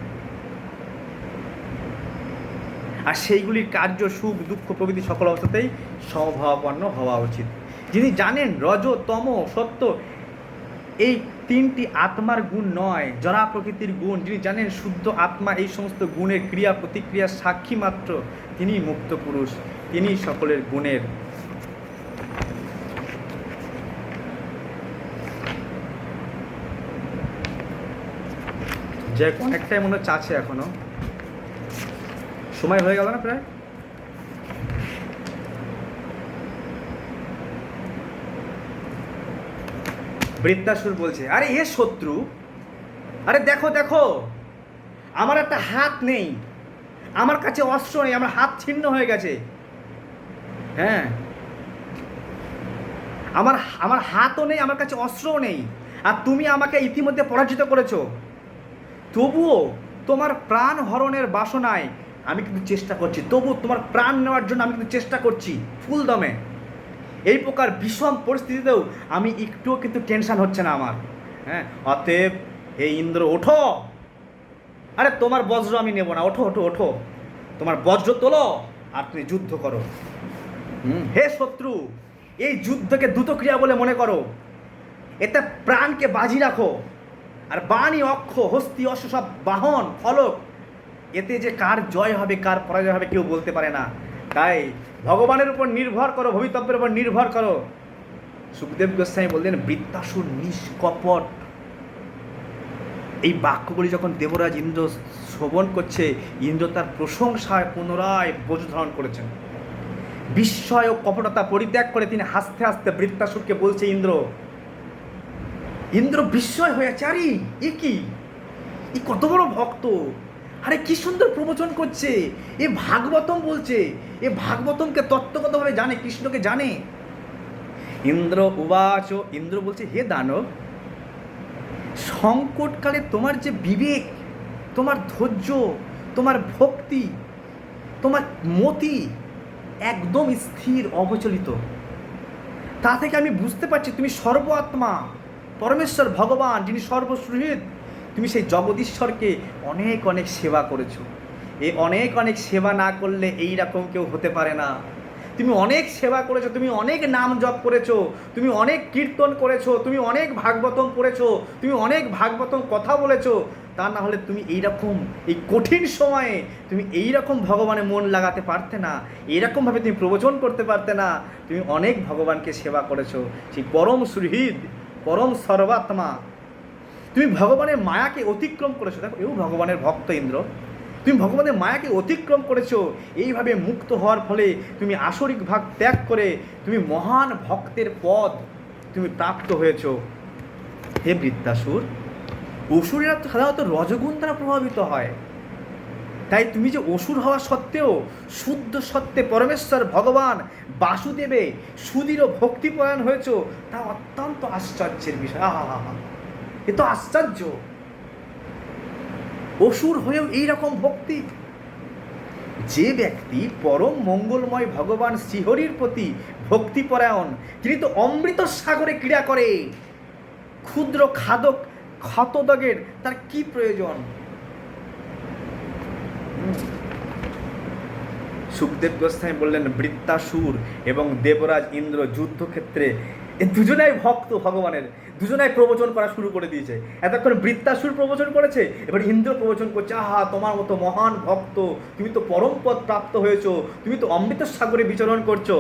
আর সেইগুলির কার্য, সুখ দুঃখ প্রভৃতি সকল অবস্থাতেই সমভাবাপন্ন হওয়া উচিত। যিনি জানেন রজ তম সত্য এই তিনটি আত্মার গুণ নয়, জড়া প্রকৃতির গুণ, যিনি জানেন শুদ্ধ আত্মা এই সমস্ত গুণের ক্রিয়া প্রতিক্রিয়া সাক্ষী মাত্র, তিনি মুক্ত পুরুষ, তিনি সকলের গুণের। যে অনেকটাই মনে হচ্ছে আছে, এখনো সময় হয়ে গেল না প্রায়। বৃত্তাসুর বলছে, আরে এ শত্রু, আরে দেখো দেখো, আমার একটা হাত নেই, আমার কাছে অস্ত্র নেই, আমার হাত ছিন্ন হয়ে গেছে। হ্যাঁ, আমার আমার হাতও নেই, আমার কাছে অস্ত্রও নেই, আর তুমি আমাকে ইতিমধ্যে পরাজিত করেছো। তবুও তোমার প্রাণ হরণের বাসনায় আমি কিন্তু চেষ্টা করছি, তবু তোমার প্রাণ নেওয়ার জন্য আমি কিন্তু চেষ্টা করছি ফুল দমে। এই প্রকার বিষম পরিস্থিতিতেও আমি একটুও কিন্তু টেনশান হচ্ছে না আমার। হ্যাঁ, অতএব হে ইন্দ্র ওঠো, আরে তোমার বজ্র আমি নেব না, ওঠো ওঠো ওঠো, তোমার বজ্র তোলো আর তুমি যুদ্ধ করো। হে শত্রু, এই যুদ্ধকে দ্রুতক্রিয়া বলে মনে করো, এতে প্রাণকে বাজি রাখো, আর বাণী, অক্ষ, হস্তি, অশ্ব সব বাহন, ফলক, এতে যে কার জয় হবে কার পরাজয় হবে কেউ বলতে পারে না। তাই ভগবানের উপর নির্ভর করো, ভবিতব্যের উপর নির্ভর করো। সুখদেব গোস্বামী বললেন, বৃত্তাসুর নিষ্কপট। এই বাক্যগুলি যখন দেবরাজ ইন্দ্র শ্রবণ করছে, ইন্দ্র তার প্রশংসায় পুনরায় বোঝ ধারণ করেছেন। বিস্ময় ও কপটতা পরিত্যাগ করে তিনি হাসতে হাসতে বৃত্তাসুরকে বলছে, ইন্দ্র বিস্ময় হয়ে আছে, আরে এ কি, কত বড় ভক্ত, আরে কি সুন্দর প্রবচন করছে, এ ভাগবতম বলছে, এ ভাগবতমকে তত্ত্বগতভাবে জানে, কৃষ্ণকে জানে। ইন্দ্র উবাচ, ইন্দ্র বলছে হে দানব, সংকটকালে তোমার যে বিবেক, তোমার ধৈর্য, তোমার ভক্তি, তোমার মতি একদম স্থির অবচলিত, তা থেকে আমি বুঝতে পারছি তুমি সর্ব আত্মা পরমেশ্বর ভগবান যিনি সর্বসুহৃদ, তুমি সেই জগদীশ্বরকে অনেক অনেক সেবা করেছো। এই অনেক অনেক সেবা না করলে এই রকম কেউ হতে পারে না। তুমি অনেক সেবা করেছো, তুমি অনেক নাম জপ করেছো, তুমি অনেক কীর্তন করেছো, তুমি অনেক ভাগবতম পড়েছো, তুমি অনেক ভাগবতম কথা বলেছো, তা না হলে তুমি এইরকম এই কঠিন সময়ে তুমি এইরকম ভগবানে মন লাগাতে পারতে না, এইরকমভাবে তুমি প্রবচন করতে পারতে না। তুমি অনেক ভগবানকে সেবা করেছো, সেই পরম সুহৃদ পরম সর্বাত্মা, তুমি ভগবানের মায়াকে অতিক্রম করেছো। দেখো এও ভগবানের ভক্ত ইন্দ্র, তুমি ভগবানের মায়াকে অতিক্রম করেছো, এইভাবে মুক্ত হওয়ার ফলে তুমি আসরিক ভাগ ত্যাগ করে তুমি মহান ভক্তের পদ তুমি প্রাপ্ত হয়েছো। হে বৃত্তাসুর, অসুরেরা তো সাধারণত রজগুণ দ্বারা প্রভাবিত হয়, তাই তুমি যে অসুর হওয়া সত্ত্বেও শুদ্ধ সত্ত্বে পরমেশ্বর ভগবান বাসুদেবে সুদৃঢ় ভক্তিপরায়ণ হয়েছ, তা অত্যন্ত আশ্চর্যের বিষয়। আহা, এ তো আশ্চর্য, অসুর হয়েও এইরকম ভক্তি। যে ব্যক্তি পরম মঙ্গলময় ভগবান শ্রীহরির প্রতি ভক্তিপরায়ণ, তিনি তো অমৃত সাগরে ক্রীড়া করে, ক্ষুদ্র খাদক ক্ষতদগের তার কি প্রয়োজন? সুখদেব গোস্বামী বললেন বৃত্তাসুর এবং দেবরাজ ইন্দ্র যুদ্ধক্ষেত্রে এ দুজনাই ভক্ত ভগবানের, দুজনাই প্রবচন করা শুরু করে দিয়েছে। এতক্ষণ বৃত্তাসুর প্রবচন করেছে, এবার ইন্দ্র প্রবচন করছে, আহা তোমার মতো মহান ভক্ত, তুমি তো পরম পদ প্রাপ্ত হয়েছো, তুমি তো অমৃত সাগরে বিচরণ করছো।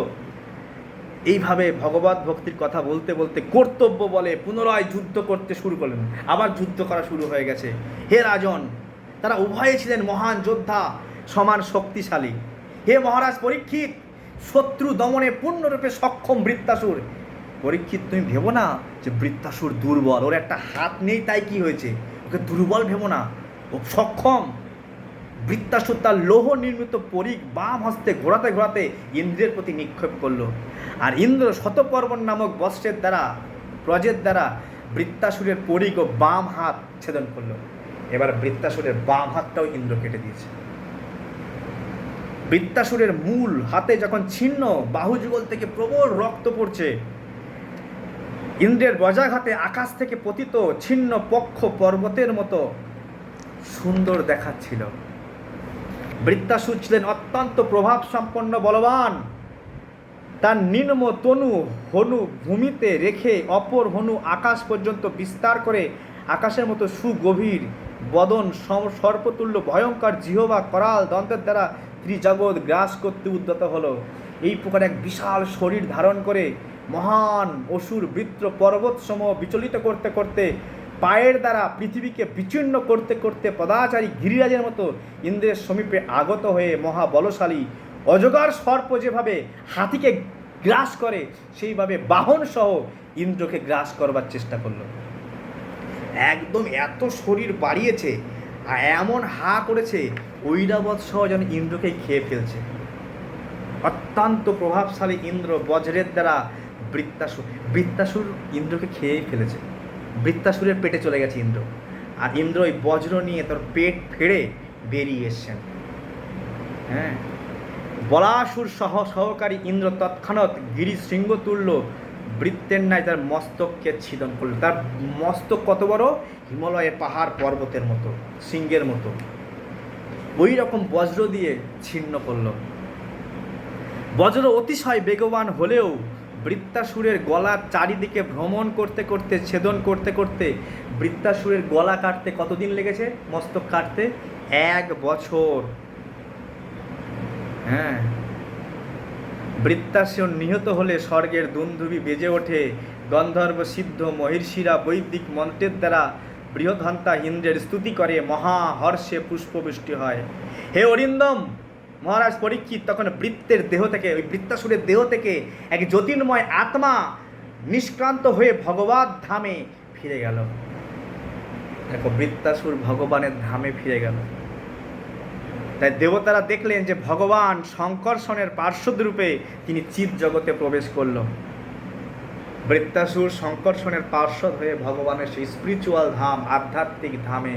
এইভাবে ভগবত ভক্তির কথা বলতে বলতে কর্তব্য বলে পুনরায় যুদ্ধ করতে শুরু করলেন। আবার যুদ্ধ করা শুরু হয়ে গেছে। হে রাজন, তারা উভয়ে ছিলেন মহান যোদ্ধা, সমান শক্তিশালী। হে মহারাজ পরীক্ষিত, শত্রু দমনে পূর্ণরূপে সক্ষম বৃত্তাসুর। পরীক্ষিত তুমি ভেবো না যে বৃত্তাসুর দুর্বল, ওর একটা হাত নেই তাই কি হয়েছে, ওকে দুর্বল ভেবো না, ও সক্ষম। বৃত্তাসুর তার লৌহ নির্মিত পরিঘ বাম হস্তে ঘোরাতে ঘোরাতে ইন্দ্রের প্রতি নিক্ষেপ করলো, আর ইন্দ্র শতপর্বণ নামক বস্ত্রের দ্বারা ব্রজের দ্বারা বৃত্তাসুরের পরিঘ ও বাম হাত ছেদন করলো। এবার বৃত্তাসুরের বাম হাতটাও ইন্দ্র কেটে দিয়েছে। বৃত্তাসুরের মূল হাতে যখন ছিন্ন, বাহুযুগল থেকে প্রবল রক্ত পড়ছে, ইন্দ্রের বজ্রাঘাতে আকাশ থেকে পতিত ছিন্ন পক্ষ পর্বতের মতো সুন্দর দেখাচ্ছিল। বৃত্তাসুর ছিলেন অত্যন্ত প্রভাব সম্পন্ন বলবান, তার নিম্ন তনু হনু ভূমিতে রেখে অপর হনু আকাশ পর্যন্ত বিস্তার করে আকাশের মতো সুগভীর বদন সর্পতুল্য ভয়ঙ্কর জিহ্বা করাল দন্তের দ্বারা ত্রিজগৎ গ্রাস করতে উদ্যত হলো। এই প্রকার এক বিশাল শরীর ধারণ করে মহান অসুর বৃত্ত পর্বতসমূহ বিচলিত করতে করতে পায়ের দ্বারা পৃথিবীকে বিচ্ছিন্ন করতে করতে পদাচারী গিরিরাজের মতো ইন্দ্রের সমীপে আগত হয়ে মহাবলশালী অজগর সর্প যেভাবে হাতিকে গ্রাস করে, সেইভাবে বাহন সহ ইন্দ্রকে গ্রাস করবার চেষ্টা করলো। একদম এত শরীর বাড়িয়েছে আর এমন হা করেছে ঐরাবত সহ যেন ইন্দ্রকেই খেয়ে ফেলছে। অত্যন্ত প্রভাবশালী ইন্দ্র বজ্রের দ্বারা বৃত্তাসুর ইন্দ্রকে খেয়েই ফেলেছে। বৃত্তাসুরের পেটে চলে গেছে ইন্দ্র, আর ইন্দ্র ওই বজ্র নিয়ে তোর পেট ফেড়ে বেরিয়ে এসছেন। হ্যাঁ, বলাসুর সহকারী ইন্দ্র তৎক্ষণাৎ গিরি শৃঙ্গতুল্য বৃত্তের ন্যায় তার মস্তককে ছিদন করল। তার মস্তক কত বড়, হিমালয়ের পাহাড় পর্বতের মতো, সিংহের মতো, ওই রকম বজ্র দিয়ে ছিন্ন করল। বজ্র অতিশয় বেগবান হলেও বৃত্তাসুরের গলা চারিদিকে ভ্রমণ করতে করতে ছেদন করতে করতে বৃত্তাসুরের গলা কাটতে কতদিন লেগেছে, মস্তক কাটতে 1 বছর। হ্যাঁ, বৃত্তাসুর নিহত হলে স্বর্গের দুন্দুভি বেজে ওঠে, গন্ধর্ব সিদ্ধ মহিষীরা বৈদিক মন্ত্রের দ্বারা বৃহদন্তা ইন্দ্রের স্তুতি করে, মহাহর্ষে পুষ্পবৃষ্টি হয়। হে অরিন্দম, মহারাজ পরীক্ষিত, তখন বৃত্তের দেহ থেকে, ওই বৃত্তাসুরের দেহ থেকে এক জ্যোতির্ময় আত্মা নিষ্ক্রান্ত হয়ে ভগবত ধামে ফিরে গেল। দেখো, বৃত্তাসুর ভগবানের ধামে ফিরে গেল। তাই দেবতারা দেখলেন যে ভগবান শঙ্কর্ষণের পার্শ্বদ রূপে তিনি চিৎ জগতে প্রবেশ করল। বৃত্তাসুর শঙ্কর্ষণের পার্শ্বদ হয়ে ভগবানের সেই স্পিরিচুয়াল ধাম, আধ্যাত্মিক ধামে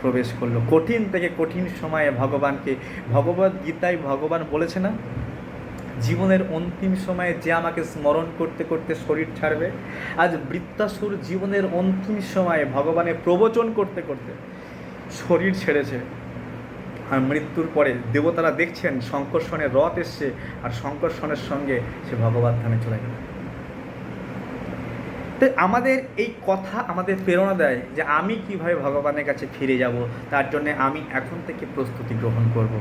প্রবেশ করলো। কঠিন থেকে কঠিন সময়ে ভগবানকে, ভগবদ গীতায় ভগবান বলেছে না, জীবনের অন্তিম সময়ে যে আমাকে স্মরণ করতে করতে শরীর ছাড়বে। আজ বৃত্তাসুর জীবনের অন্তিম সময়ে ভগবানের প্রবচন করতে করতে শরীর ছেড়েছে। আর মৃত্যুর পরে দেবতারা দেখছেন শঙ্কর্ষণের রথ এসছে, আর শঙ্কর্ষণের সঙ্গে সে ভগবত ধামে চলে গেল। তো আমাদের এই কথা আমাদের প্রেরণা দেয় যে আমি কিভাবে ভগবানের কাছে ফিরে যাব। তার জন্য আমি এখন থেকে প্রস্তুতি গ্রহণ করব,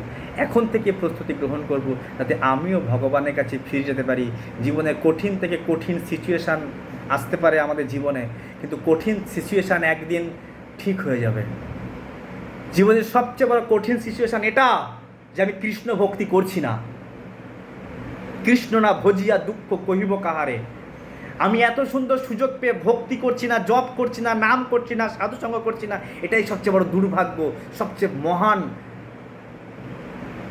এখন থেকে প্রস্তুতি গ্রহণ করব যাতে আমিও ভগবানের কাছে ফিরে যেতে পারি। জীবনে কঠিন থেকে কঠিন সিচুয়েশান আসতে পারে আমাদের জীবনে, কিন্তু কঠিন সিচুয়েশান একদিন ঠিক হয়ে যাবে। জীবনের সবচেয়ে বড় কঠিন সিচুয়েশান এটা যে আমি কৃষ্ণ ভক্তি করছি না, কৃষ্ণ না ভজিয়া দুঃখ কহিব কাহারে। আমি এত সুন্দর সুযোগ পেয়ে ভক্তি করছি না, জপ করছি না, নাম করছি না, সাধুসঙ্গ করছি না। এটাই সবচেয়ে বড় দুর্ভাগ্য, সবচেয়ে মহান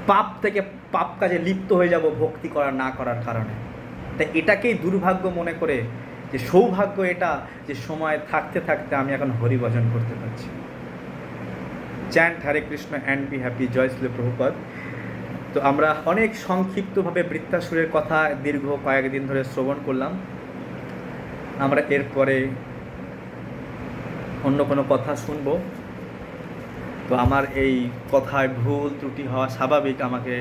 পাপ থেকে পাপ কাজে লিপ্ত হয়ে যাব ভক্তি করার না করার কারণে। তাই এটাকেই দুর্ভাগ্য মনে করে যে সৌভাগ্য এটা যে সময় থাকতে থাকতে আমি এখন হরিভজন করতে পারছি। Chant Hare Krishna and be happy, জয় শ্রী প্রভুপাদ। তো আমরা অনেক সংক্ষিপ্তভাবে বৃত্তাসুরের কথা দীর্ঘ কয়েকদিন ধরে শ্রবণ করলাম। আমরা এরপরে অন্য কোনো কথা শুনব। তো আমার এই কথায় ভুল ত্রুটি হওয়া স্বাভাবিক, আমাকে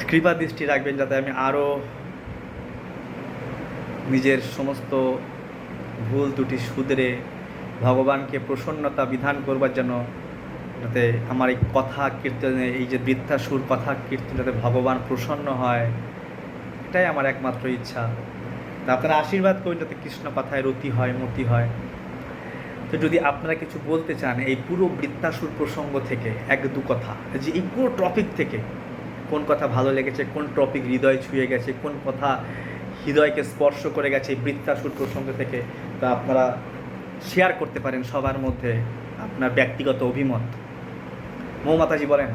কৃপা দৃষ্টি রাখবেন যাতে আমি আরও নিজের সমস্ত ভুল ত্রুটি শুধরে ভগবানকে প্রসন্নতা বিধান করবার জন্য, যাতে আমার এই কথা কীর্তনে, এই যে বৃত্তাসুর কথা কীর্তন, যাতে ভগবান প্রসন্ন হয়, এটাই আমার একমাত্র ইচ্ছা। তা আপনারা আশীর্বাদ করুন যাতে কৃষ্ণ কথায় রতি হয়, মতি হয়। তো যদি আপনারা কিছু বলতে চান এই পুরো বৃত্তাসুর প্রসঙ্গ থেকে এক দু কথা, যে এই পুরো টপিক থেকে কোন কথা ভালো লেগেছে, কোন টপিক হৃদয় ছুঁয়ে গেছে, কোন কথা হৃদয়কে স্পর্শ করে গেছে এই বৃত্তাসুর প্রসঙ্গ থেকে, তা আপনারা শেয়ার করতে পারেন সবার মধ্যে আপনার ব্যক্তিগত অভিমত। মৌমাতাজি বলেন।